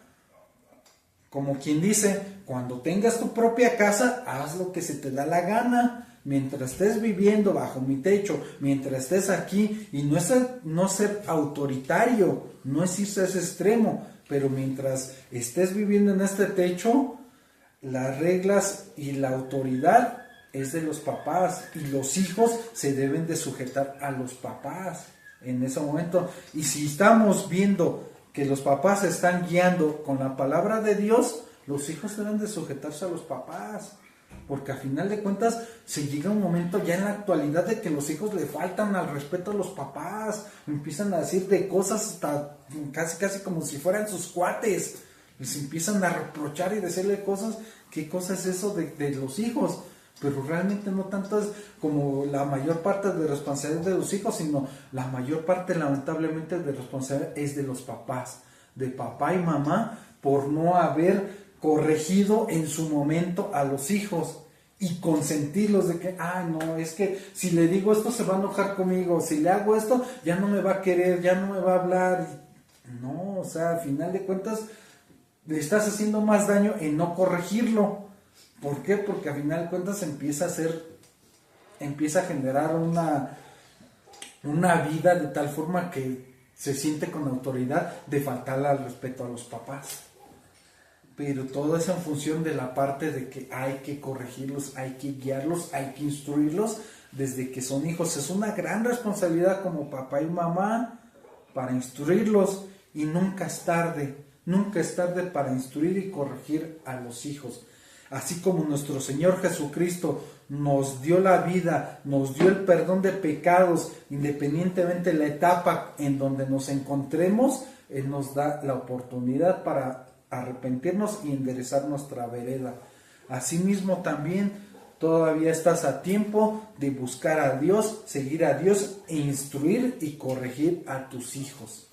Como quien dice, cuando tengas tu propia casa, haz lo que se te da la gana. Mientras estés viviendo bajo mi techo, mientras estés aquí, y no ser autoritario, no es irse a ese extremo, pero mientras estés viviendo en este techo, las reglas y la autoridad es de los papás, y los hijos se deben de sujetar a los papás en ese momento. Y si estamos viendo que los papás se están guiando con la palabra de Dios, los hijos deben de sujetarse a los papás. Porque a final de cuentas se llega un momento ya en la actualidad de que los hijos le faltan al respeto a los papás, empiezan a decir de cosas hasta casi como si fueran sus cuates, les empiezan a reprochar y decirle cosas. ¿Qué cosa es eso de los hijos? Pero realmente no tanto es como la mayor parte de responsabilidad de los hijos, sino la mayor parte lamentablemente de responsabilidad es de los papás, de papá y mamá, por no haber corregido en su momento a los hijos y consentirlos de que, no, es que si le digo esto se va a enojar conmigo, si le hago esto ya no me va a querer, ya no me va a hablar. No, o sea, al final de cuentas le estás haciendo más daño en no corregirlo. ¿Por qué? Porque al final de cuentas empieza a generar una vida de tal forma que se siente con autoridad de faltarle al respeto a los papás. Pero todo es en función de la parte de que hay que corregirlos, hay que guiarlos, hay que instruirlos desde que son hijos. Es una gran responsabilidad como papá y mamá para instruirlos, y nunca es tarde para instruir y corregir a los hijos. Así como nuestro Señor Jesucristo nos dio la vida, nos dio el perdón de pecados, independientemente de la etapa en donde nos encontremos, Él nos da la oportunidad para arrepentirnos y enderezar nuestra vereda. Asimismo también todavía estás a tiempo de buscar a Dios, seguir a Dios e instruir y corregir a tus hijos.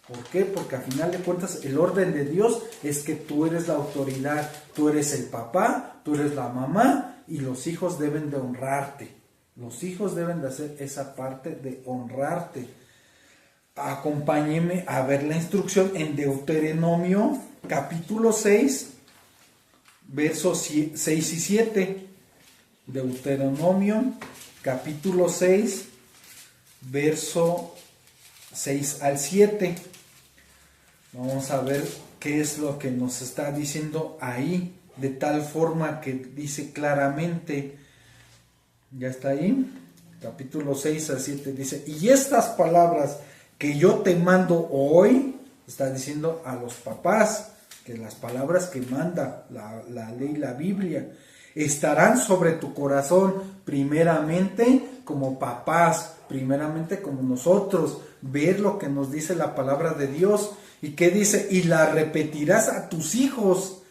¿Por qué? Porque al final de cuentas el orden de Dios es que tú eres la autoridad, tú eres el papá, tú eres la mamá y los hijos deben de honrarte. Los hijos deben de hacer esa parte de honrarte. Acompáñeme a ver la instrucción en Deuteronomio capítulo 6, versos 6 y 7. Deuteronomio capítulo 6, verso 6 al 7. Vamos a ver qué es lo que nos está diciendo ahí, de tal forma que dice claramente, ya está ahí, capítulo 6 al 7, dice, y estas palabras que yo te mando hoy, está diciendo a los papás, que las palabras que manda la ley, la Biblia, estarán sobre tu corazón, primeramente como papás, primeramente como nosotros, ver lo que nos dice la palabra de Dios. ¿Y qué dice? Y la repetirás a tus hijos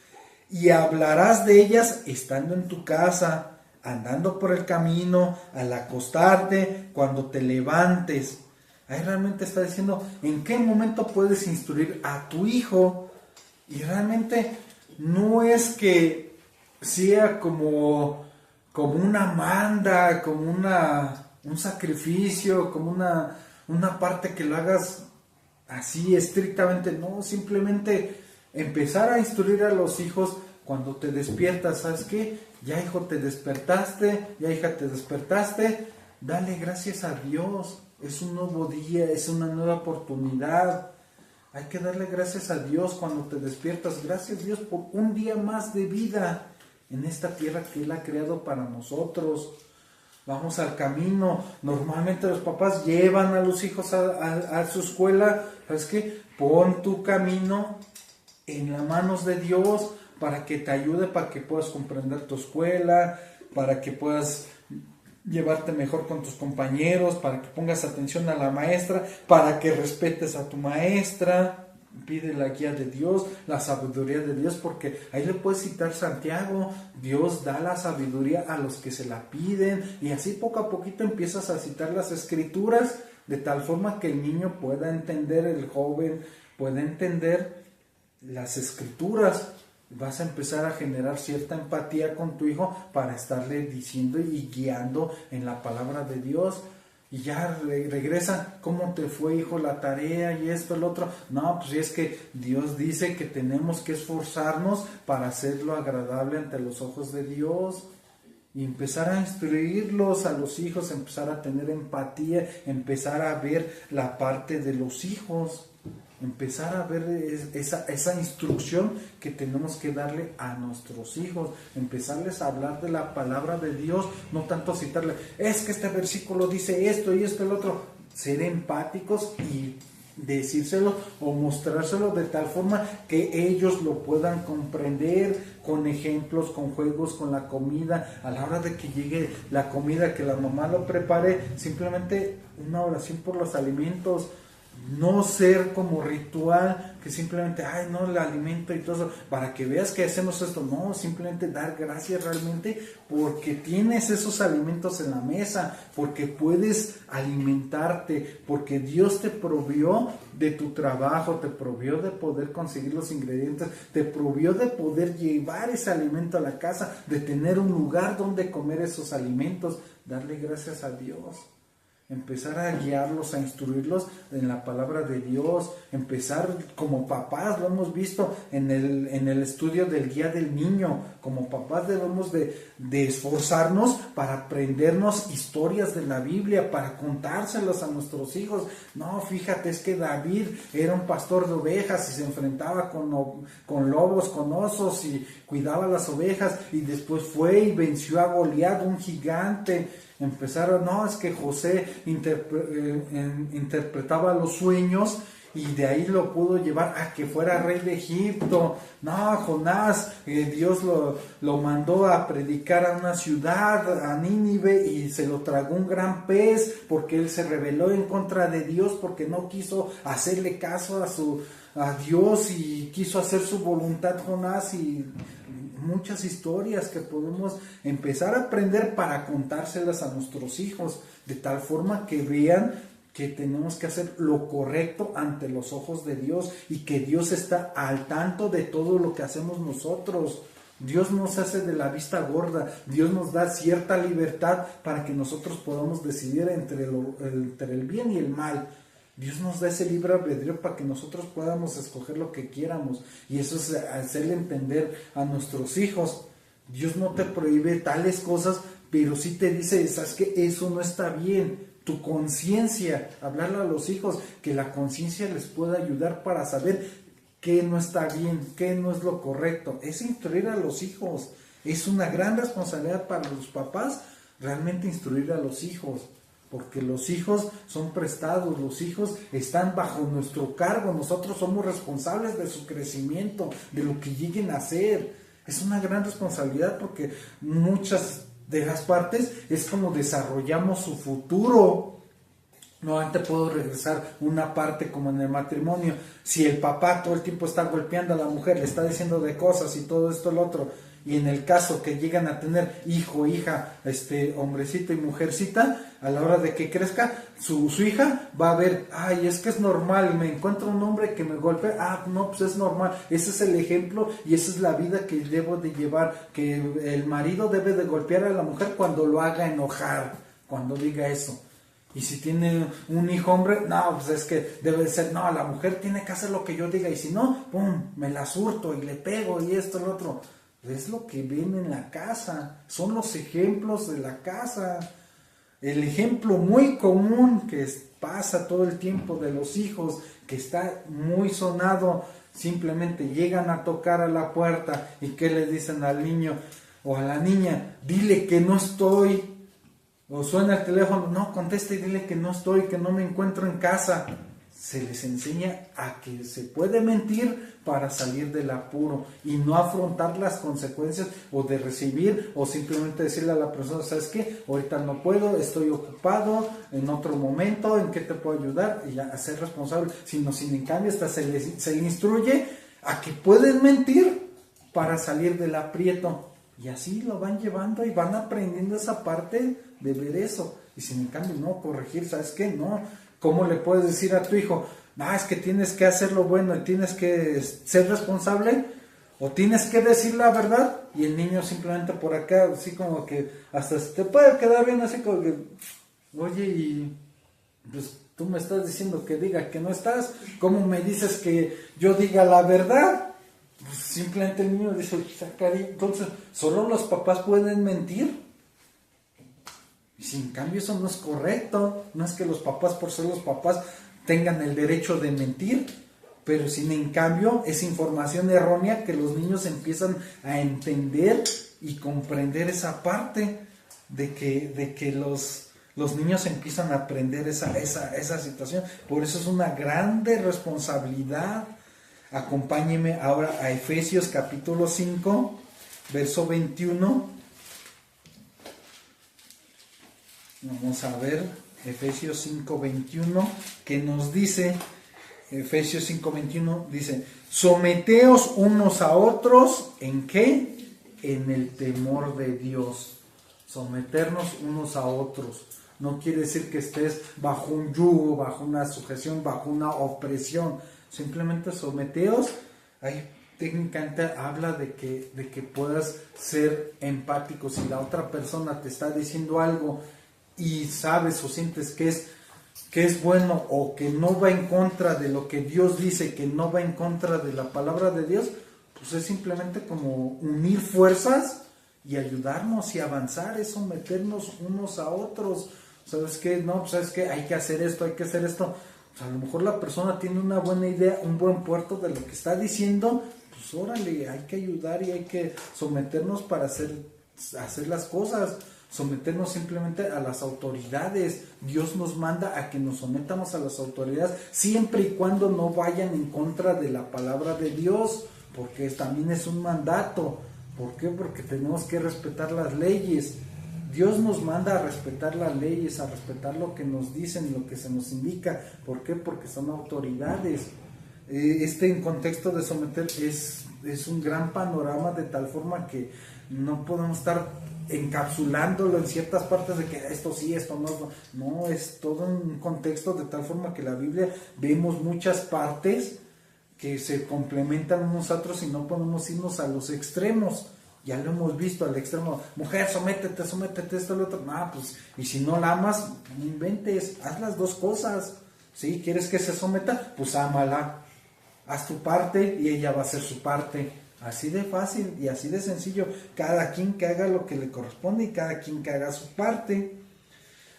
y hablarás de ellas estando en tu casa, andando por el camino, al acostarte, cuando te levantes. Ahí realmente está diciendo en qué momento puedes instruir a tu hijo. Y realmente no es que sea como una manda, como un sacrificio, como una parte que lo hagas así estrictamente, no, simplemente empezar a instruir a los hijos cuando te despiertas. ¿Sabes qué? Ya hijo te despertaste, ya hija te despertaste, dale gracias a Dios, es un nuevo día, es una nueva oportunidad. Hay que darle gracias a Dios cuando te despiertas. Gracias Dios por un día más de vida en esta tierra que Él ha creado para nosotros. Vamos al camino. Normalmente los papás llevan a los hijos a su escuela. ¿Sabes qué? Pon tu camino en las manos de Dios para que te ayude, para que puedas comprender tu escuela, para que puedas llevarte mejor con tus compañeros, para que pongas atención a la maestra, para que respetes a tu maestra. Pide la guía de Dios, la sabiduría de Dios, porque ahí le puedes citar Santiago, Dios da la sabiduría a los que se la piden, y así poco a poquito empiezas a citar las escrituras, de tal forma que el niño pueda entender, el joven pueda entender las escrituras. Vas a empezar a generar cierta empatía con tu hijo para estarle diciendo y guiando en la palabra de Dios. Y ya regresa, ¿cómo te fue, hijo, la tarea y esto, el otro? No, pues es que Dios dice que tenemos que esforzarnos para hacerlo agradable ante los ojos de Dios. Y empezar a instruirlos a los hijos, empezar a tener empatía, empezar a ver la parte de los hijos. Empezar a ver esa instrucción que tenemos que darle a nuestros hijos, empezarles a hablar de la palabra de Dios, no tanto citarle, es que este versículo dice esto y esto y el otro. Ser empáticos y decírselo o mostrárselo de tal forma que ellos lo puedan comprender con ejemplos, con juegos, con la comida. A la hora de que llegue la comida, que la mamá lo prepare, simplemente una oración por los alimentos. No ser como ritual, que simplemente, ay no, el alimento y todo eso, para que veas que hacemos esto. No, simplemente dar gracias realmente porque tienes esos alimentos en la mesa, porque puedes alimentarte, porque Dios te provió de tu trabajo, te provió de poder conseguir los ingredientes, te provió de poder llevar ese alimento a la casa, de tener un lugar donde comer esos alimentos. Darle gracias a Dios. Empezar a guiarlos, a instruirlos en la palabra de Dios, empezar como papás, lo hemos visto en el estudio del guía del niño, como papás debemos de esforzarnos para aprendernos historias de la Biblia, para contárselas a nuestros hijos. No, fíjate, es que David era un pastor de ovejas y se enfrentaba con lobos, con osos y cuidaba las ovejas, y después fue y venció a Goliat, un gigante. Empezaron, no, es que José interpretaba los sueños y de ahí lo pudo llevar a que fuera rey de Egipto. No, Jonás, Dios lo mandó a predicar a una ciudad, a Nínive, y se lo tragó un gran pez porque él se rebeló en contra de Dios, porque no quiso hacerle caso a Dios y quiso hacer su voluntad, Jonás, y muchas historias que podemos empezar a aprender para contárselas a nuestros hijos, de tal forma que vean que tenemos que hacer lo correcto ante los ojos de Dios y que Dios está al tanto de todo lo que hacemos nosotros. Dios nos hace de la vista gorda, Dios nos da cierta libertad para que nosotros podamos decidir entre el bien y el mal. Dios nos da ese libre albedrío para que nosotros podamos escoger lo que quieramos, y eso es hacerle entender a nuestros hijos. Dios no te prohíbe tales cosas, pero sí te dice, sabes que eso no está bien. Tu conciencia, hablarle a los hijos, que la conciencia les pueda ayudar para saber qué no está bien, qué no es lo correcto. Es instruir a los hijos. Es una gran responsabilidad para los papás realmente instruir a los hijos, porque los hijos son prestados, los hijos están bajo nuestro cargo, nosotros somos responsables de su crecimiento, de lo que lleguen a hacer. Es una gran responsabilidad porque muchas de las partes es como desarrollamos su futuro. Nuevamente puedo regresar una parte como en el matrimonio. Si el papá todo el tiempo está golpeando a la mujer, le está diciendo de cosas y todo esto, lo otro, y en el caso que llegan a tener hijo, hija, hombrecito y mujercita, a la hora de que crezca, su hija va a ver, ay, es que es normal, me encuentro un hombre que me golpea, no, pues es normal, ese es el ejemplo y esa es la vida que debo de llevar, que el marido debe de golpear a la mujer cuando lo haga enojar, cuando diga eso. Y si tiene un hijo hombre, no, pues es que debe de ser, no, la mujer tiene que hacer lo que yo diga, y si no, pum, me la surto y le pego y esto, lo otro. Es lo que ven en la casa, son los ejemplos de la casa. El ejemplo muy común que pasa todo el tiempo de los hijos, que está muy sonado, simplemente llegan a tocar a la puerta y ¿qué le dicen al niño o a la niña? Dile que no estoy. O suena el teléfono, no, contesta y dile que no estoy, que no me encuentro en casa. Se les enseña a que se puede mentir para salir del apuro y no afrontar las consecuencias o de recibir o simplemente decirle a la persona, ¿sabes qué? Ahorita no puedo, estoy ocupado, en otro momento, ¿en qué te puedo ayudar? Y a ser responsable, sino sin en cambio hasta se le instruye a que pueden mentir para salir del aprieto. Y así lo van llevando y van aprendiendo esa parte de ver eso. Y sin en cambio no corregir, ¿sabes qué? No. ¿Cómo le puedes decir a tu hijo? No, es que tienes que hacer lo bueno y tienes que ser responsable, o tienes que decir la verdad, y el niño simplemente por acá, así como que hasta se te puede quedar bien así como que, oye, y pues tú me estás diciendo que diga que no estás, ¿cómo me dices que yo diga la verdad? Pues simplemente el niño dice, entonces, ¿solo los papás pueden mentir? Y sin cambio eso no es correcto. No es que los papás, por ser los papás, tengan el derecho de mentir, pero sin en cambio es información errónea que los niños empiezan a entender y comprender esa parte de que los niños empiezan a aprender esa situación. Por eso es una grande responsabilidad. Acompáñeme ahora a Efesios capítulo 5, verso 21. Vamos a ver Efesios 5, 21, que nos dice, Efesios 5, 21, dice, someteos unos a otros, ¿en qué? En el temor de Dios. Someternos unos a otros. No quiere decir que estés bajo un yugo, bajo una sujeción, bajo una opresión. Simplemente someteos. Ahí técnicamente habla de que puedas ser empático. Si la otra persona te está diciendo algo y sabes o sientes que es bueno o que no va en contra de lo que Dios dice, que no va en contra de la palabra de Dios, pues es simplemente como unir fuerzas y ayudarnos y avanzar, es someternos unos a otros. ¿Sabes qué? No, pues ¿sabes qué? Hay que hacer esto, hay que hacer esto. Pues a lo mejor la persona tiene una buena idea, un buen puerto de lo que está diciendo, pues órale, hay que ayudar y hay que someternos para hacer las cosas, someternos simplemente a las autoridades. Dios nos manda a que nos sometamos a las autoridades siempre y cuando no vayan en contra de la palabra de Dios, porque también es un mandato. ¿Por qué? Porque tenemos que respetar las leyes. Dios nos manda a respetar las leyes, a respetar lo que nos dicen, lo que se nos indica. ¿Por qué? Porque son autoridades. En contexto de someter es un gran panorama, de tal forma que no podemos estar encapsulándolo en ciertas partes de que esto sí, esto no. No, es todo un contexto, de tal forma que en la Biblia vemos muchas partes que se complementan unos a otros y no podemos irnos a los extremos. Ya lo hemos visto al extremo, mujer, sométete, esto, lo otro. No, pues, y si no la amas, no inventes, haz las dos cosas. ¿Sí? ¿Quieres que se someta? Pues ámala. Haz tu parte y ella va a hacer su parte. Así de fácil y así de sencillo. Cada quien que haga lo que le corresponde y cada quien que haga su parte.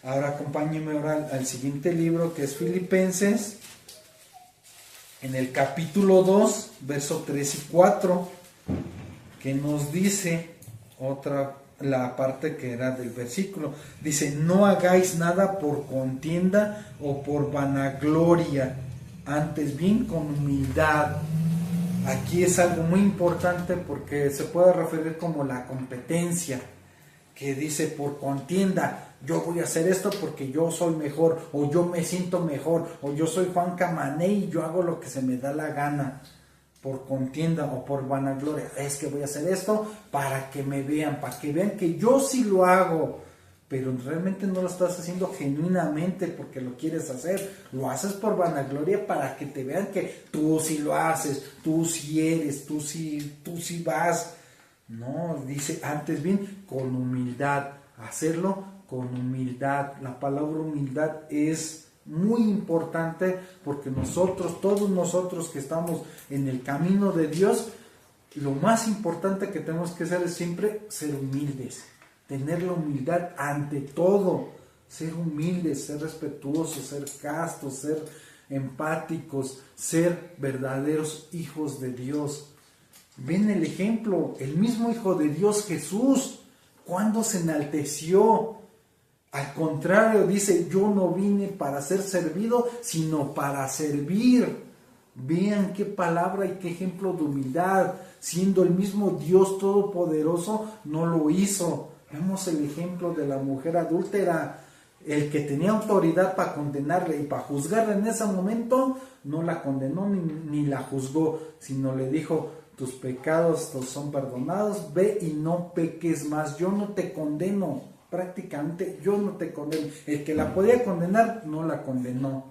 Ahora acompáñenme ahora al siguiente libro, que es Filipenses, en el capítulo 2, verso 3 y 4, que nos dice la parte que era del versículo. Dice, no hagáis nada por contienda o por vanagloria, antes bien con humildad. Aquí es algo muy importante porque se puede referir como la competencia, que dice por contienda, yo voy a hacer esto porque yo soy mejor, o yo me siento mejor, o yo soy Juan Camané y yo hago lo que se me da la gana. Por contienda o por vanagloria, es que voy a hacer esto para que me vean, para que vean que yo sí lo hago, pero realmente no lo estás haciendo genuinamente porque lo quieres hacer, lo haces por vanagloria para que te vean que tú sí lo haces, tú sí eres, tú sí vas. No, dice antes bien con humildad, hacerlo con humildad. La palabra humildad es muy importante porque todos nosotros que estamos en el camino de Dios, lo más importante que tenemos que hacer es siempre ser humildes, tener la humildad ante todo, ser humildes, ser respetuosos, ser castos, ser empáticos, ser verdaderos hijos de Dios. Ven el ejemplo, el mismo Hijo de Dios Jesús, cuando se enalteció. Al contrario, dice, yo no vine para ser servido, sino para servir. Vean qué palabra y qué ejemplo de humildad. Siendo el mismo Dios Todopoderoso, no lo hizo. Vemos el ejemplo de la mujer adúltera. El que tenía autoridad para condenarle y para juzgarla en ese momento, no la condenó ni la juzgó, sino le dijo, tus pecados son perdonados, ve y no peques más, yo no te condeno. Prácticamente yo no te condeno. El que la podía condenar no la condenó.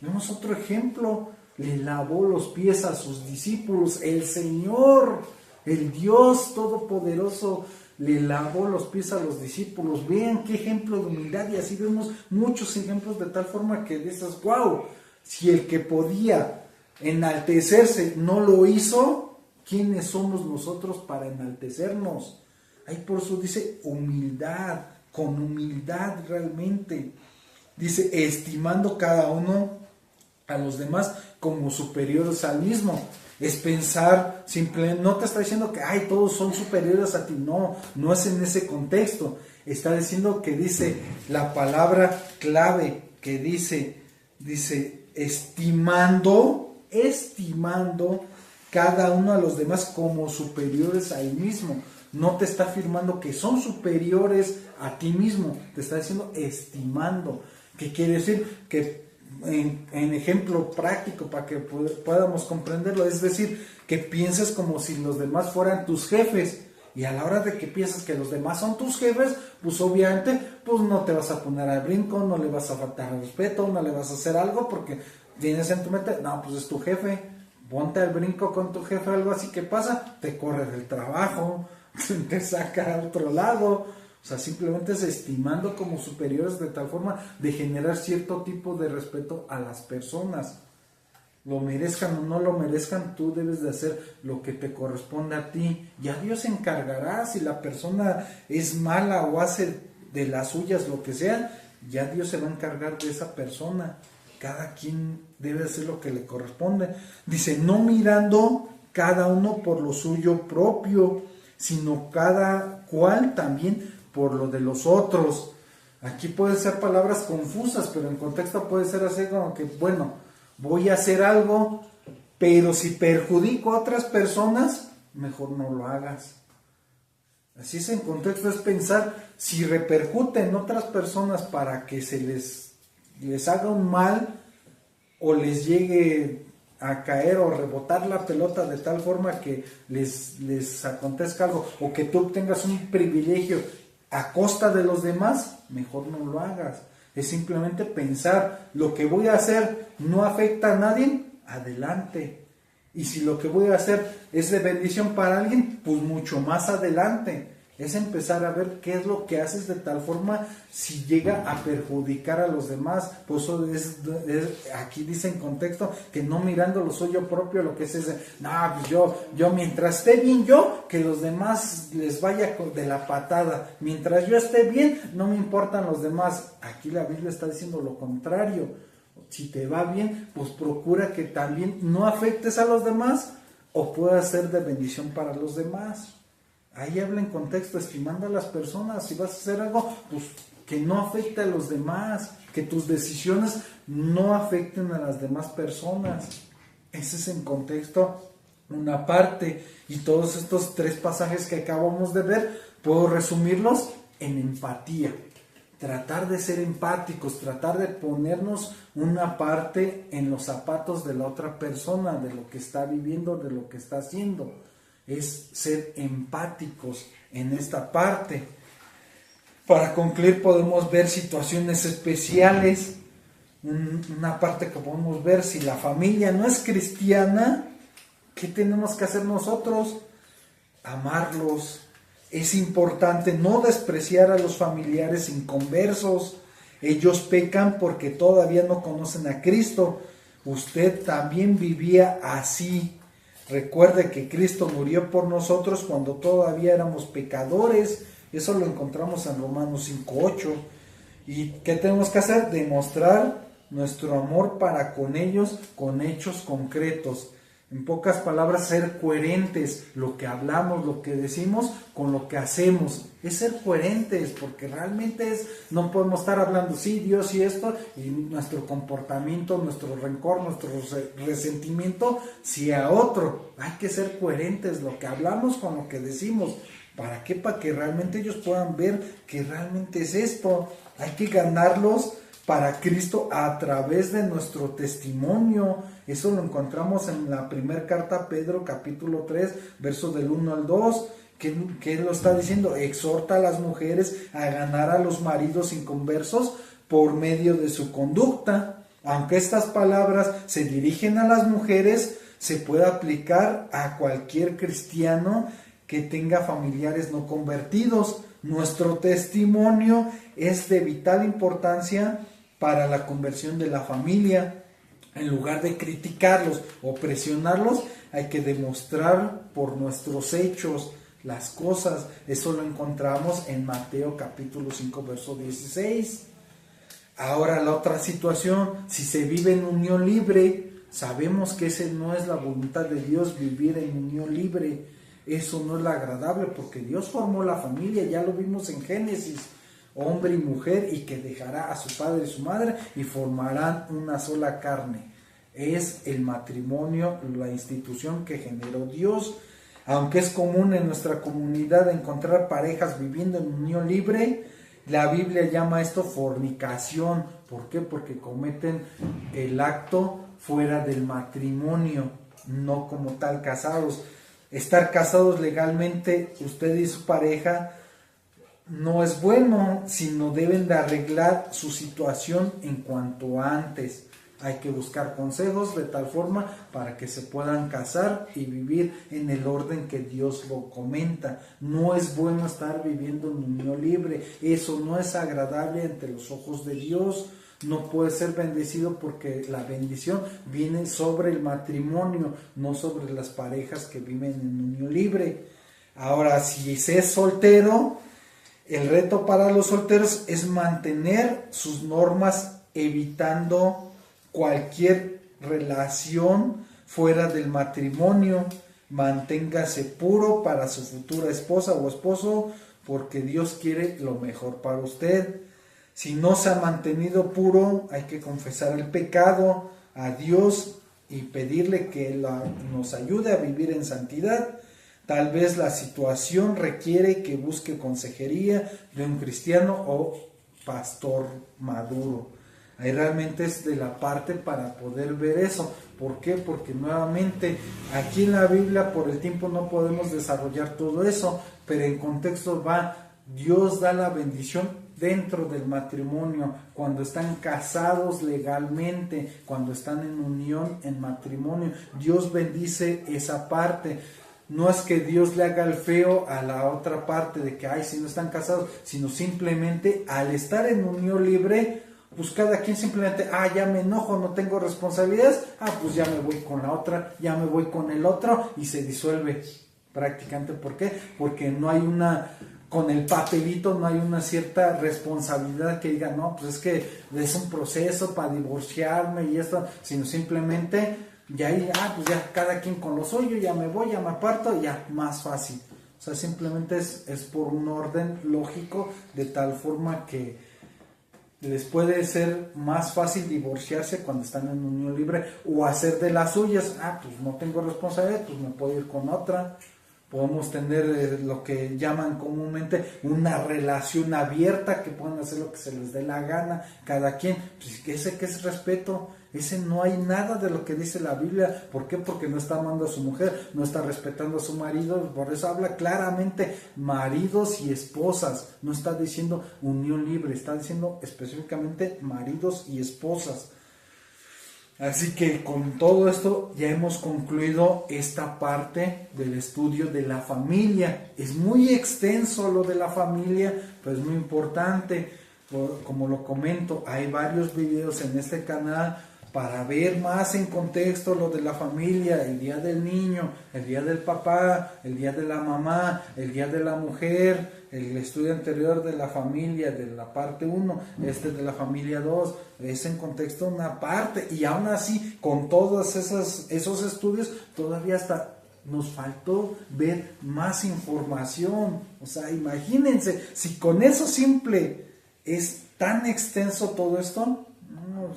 Vemos otro ejemplo, le lavó los pies a sus discípulos. El Señor, el Dios Todopoderoso, le lavó los pies a los discípulos. Vean qué ejemplo de humildad, y así vemos muchos ejemplos, de tal forma que dices, wow, si el que podía enaltecerse no lo hizo, ¿quiénes somos nosotros para enaltecernos? Ahí por eso dice humildad, con humildad realmente. Dice, estimando cada uno a los demás como superiores al mismo. Es pensar, no te está diciendo que todos son superiores a ti, no es en ese contexto. Está diciendo que dice la palabra clave, que dice, estimando cada uno a los demás como superiores a él mismo. No te está afirmando que son superiores a ti mismo, te está diciendo estimando. ¿Qué quiere decir? Que en ejemplo práctico para que podamos comprenderlo, es decir, que pienses como si los demás fueran tus jefes, y a la hora de que piensas que los demás son tus jefes, pues obviamente pues no te vas a poner al brinco, no le vas a faltar al respeto, no le vas a hacer algo porque tienes en tu mente, no, pues es tu jefe, ponte al brinco con tu jefe, algo así. que pasa, te corres del trabajo, te saca a otro lado. O sea, simplemente es estimando como superiores, de tal forma de generar cierto tipo de respeto a las personas. Lo merezcan o no lo merezcan, tú debes de hacer lo que te corresponde a ti. Ya Dios se encargará. Si la persona es mala o hace de las suyas lo que sea, ya Dios se va a encargar de esa persona. Cada quien debe hacer lo que le corresponde. Dice, no mirando cada uno por lo suyo propio, sino cada cual también por lo de los otros. Aquí pueden ser palabras confusas, pero en contexto puede ser así como que, bueno, voy a hacer algo, pero si perjudico a otras personas, mejor no lo hagas. Así es, en contexto es pensar, si repercute en otras personas para que se les haga un mal o les llegue a caer o rebotar la pelota de tal forma que les acontezca algo, o que tú obtengas un privilegio a costa de los demás, mejor no lo hagas. Es simplemente pensar, lo que voy a hacer no afecta a nadie, adelante. Y si lo que voy a hacer es de bendición para alguien, pues mucho más adelante. Es empezar a ver qué es lo que haces de tal forma si llega a perjudicar a los demás. Por eso aquí dice en contexto que no mirando lo suyo propio, lo que es no, pues yo mientras esté bien yo, que los demás les vaya de la patada. Mientras yo esté bien, no me importan los demás. Aquí la Biblia está diciendo lo contrario. Si te va bien, pues procura que también no afectes a los demás o puedas ser de bendición para los demás. Ahí habla en contexto, estimando a las personas. Si vas a hacer algo, pues que no afecte a los demás, que tus decisiones no afecten a las demás personas. Ese es en contexto una parte. Y todos estos 3 pasajes que acabamos de ver, puedo resumirlos en empatía. Tratar de ser empáticos, tratar de ponernos una parte en los zapatos de la otra persona, de lo que está viviendo, de lo que está haciendo. Es ser empáticos en esta parte. Para concluir, podemos ver situaciones especiales. Una parte que podemos ver, si la familia no es cristiana, ¿qué tenemos que hacer nosotros? Amarlos. Es importante no despreciar a los familiares inconversos. Ellos pecan porque todavía no conocen a Cristo. Usted también vivía así. Recuerde que Cristo murió por nosotros cuando todavía éramos pecadores. Eso lo encontramos en Romanos 5:8. ¿Y qué tenemos que hacer? Demostrar nuestro amor para con ellos con hechos concretos. En pocas palabras, ser coherentes. Lo que hablamos, lo que decimos, con lo que hacemos. Es ser coherentes, porque realmente no podemos estar hablando, sí, Dios y esto, y nuestro comportamiento, nuestro rencor, nuestro resentimiento, sí a otro. Hay que ser coherentes, lo que hablamos con lo que decimos. ¿Para qué? Para que realmente ellos puedan ver que realmente es esto. Hay que ganarlos para Cristo a través de nuestro testimonio. Eso lo encontramos en la primera carta a Pedro, capítulo 3, versos del 1 al 2, que lo está diciendo: exhorta a las mujeres a ganar a los maridos inconversos por medio de su conducta. Aunque estas palabras se dirigen a las mujeres, se puede aplicar a cualquier cristiano que tenga familiares no convertidos. Nuestro testimonio es de vital importancia para la conversión de la familia. En lugar de criticarlos o presionarlos, hay que demostrar por nuestros hechos las cosas. Eso lo encontramos en Mateo capítulo 5, verso 16. Ahora la otra situación, si se vive en unión libre, sabemos que esa no es la voluntad de Dios, vivir en unión libre. Eso no es lo agradable, porque Dios formó la familia, ya lo vimos en Génesis, hombre y mujer, y que dejará a su padre y su madre y formarán una sola carne. Es el matrimonio la institución que generó Dios. Aunque es común en nuestra comunidad encontrar parejas viviendo en unión libre, la Biblia llama esto fornicación. ¿Por qué? Porque cometen el acto fuera del matrimonio, no como tal casados. Estar casados legalmente, usted y su pareja, no es bueno, sino deben de arreglar su situación en cuanto antes. Hay que buscar consejos de tal forma para que se puedan casar y vivir en el orden que Dios lo comenta. No es bueno estar viviendo en unión libre. Eso no es agradable ante los ojos de Dios. No puede ser bendecido, porque la bendición viene sobre el matrimonio, no sobre las parejas que viven en unión libre. Ahora, si se es soltero, el reto para los solteros es mantener sus normas, evitando cualquier relación fuera del matrimonio. Manténgase puro para su futura esposa o esposo, porque Dios quiere lo mejor para usted. Si no se ha mantenido puro, hay que confesar el pecado a Dios y pedirle que nos ayude a vivir en santidad. Tal vez la situación requiere que busque consejería de un cristiano o pastor maduro. Ahí realmente es de la parte para poder ver eso. ¿Por qué? Porque nuevamente aquí en la Biblia por el tiempo no podemos desarrollar todo eso, pero en contexto va, Dios da la bendición dentro del matrimonio, cuando están casados legalmente, cuando están en unión, en matrimonio, Dios bendice esa parte. No es que Dios le haga el feo a la otra parte de que, ay, si no están casados, sino simplemente al estar en unión libre, pues cada quien simplemente, ya me enojo, no tengo responsabilidades, pues ya me voy con la otra, ya me voy con el otro, y se disuelve prácticamente. ¿Por qué? Porque no hay con el papelito no hay una cierta responsabilidad que diga, no, pues es que es un proceso para divorciarme y esto, sino simplemente, ya ahí, pues ya cada quien con lo suyo, ya me voy, ya me aparto, ya más fácil. O sea, simplemente es por un orden lógico, de tal forma que les puede ser más fácil divorciarse cuando están en unión libre, o hacer de las suyas, pues no tengo responsabilidad, pues me puedo ir con otra. Podemos tener lo que llaman comúnmente una relación abierta, que pueden hacer lo que se les dé la gana, cada quien. Pues ese que es respeto, ese no hay nada de lo que dice la Biblia. ¿Por qué? Porque no está amando a su mujer, no está respetando a su marido. Por eso habla claramente maridos y esposas, no está diciendo unión libre, está diciendo específicamente maridos y esposas. Así que con todo esto ya hemos concluido esta parte del estudio de la familia. Es muy extenso lo de la familia, pero es muy importante. Como lo comento, hay varios videos en este canal para ver más en contexto lo de la familia, el día del niño, el día del papá, el día de la mamá, el día de la mujer, el estudio anterior de la familia, de la parte 1, de la familia 2, es en contexto una parte, y aún así, con todos esos estudios, todavía hasta nos faltó ver más información. O sea, imagínense, si con eso simple es tan extenso todo esto,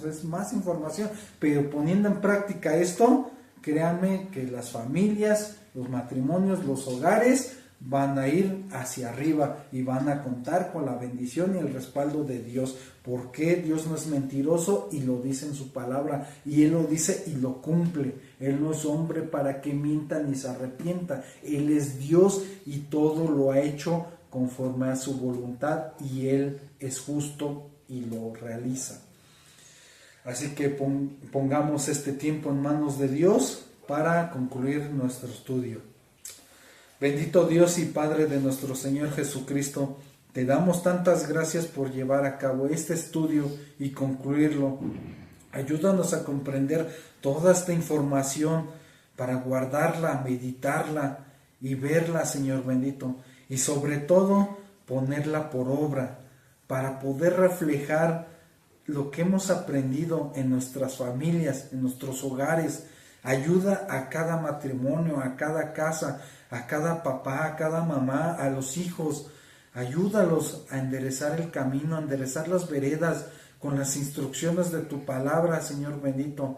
pues es más información, pero poniendo en práctica esto, créanme que las familias, los matrimonios, los hogares van a ir hacia arriba y van a contar con la bendición y el respaldo de Dios, porque Dios no es mentiroso y lo dice en su palabra, y Él lo dice y lo cumple. Él no es hombre para que mienta ni se arrepienta. Él es Dios y todo lo ha hecho conforme a su voluntad, y Él es justo y lo realiza. Así que pongamos este tiempo en manos de Dios para concluir nuestro estudio. Bendito Dios y Padre de nuestro Señor Jesucristo, te damos tantas gracias por llevar a cabo este estudio y concluirlo. Ayúdanos a comprender toda esta información para guardarla, meditarla y verla, Señor bendito, y sobre todo ponerla por obra para poder reflejar lo que hemos aprendido en nuestras familias, en nuestros hogares. Ayuda a cada matrimonio, a cada casa, a cada papá, a cada mamá, a los hijos. Ayúdalos a enderezar el camino, a enderezar las veredas con las instrucciones de tu palabra, Señor bendito.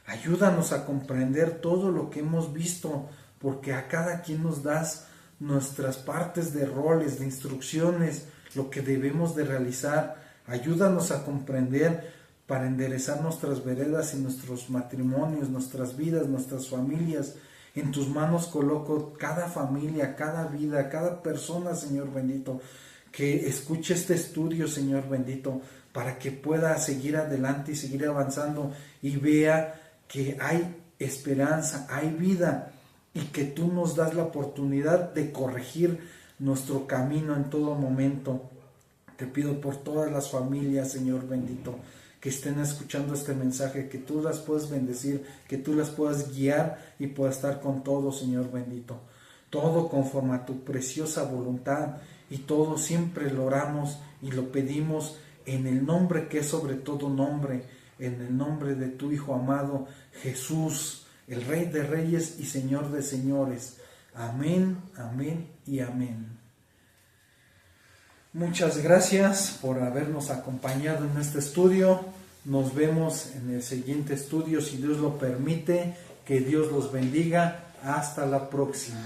Ayúdanos a comprender todo lo que hemos visto, porque a cada quien nos das nuestras partes de roles, de instrucciones, lo que debemos de realizar. Ayúdanos a comprender para enderezar nuestras veredas y nuestros matrimonios, nuestras vidas, nuestras familias. En tus manos coloco cada familia, cada vida, cada persona, Señor bendito, que escuche este estudio, Señor bendito, para que pueda seguir adelante y seguir avanzando y vea que hay esperanza, hay vida, y que tú nos das la oportunidad de corregir nuestro camino en todo momento. Te pido por todas las familias, Señor bendito, que estén escuchando este mensaje, que tú las puedas bendecir, que tú las puedas guiar y puedas estar con todos, Señor bendito. Todo conforme a tu preciosa voluntad, y todo siempre lo oramos y lo pedimos en el nombre que es sobre todo nombre, en el nombre de tu Hijo amado, Jesús, el Rey de Reyes y Señor de Señores. Amén, amén y amén. Muchas gracias por habernos acompañado en este estudio. Nos vemos en el siguiente estudio, si Dios lo permite. Que Dios los bendiga. Hasta la próxima.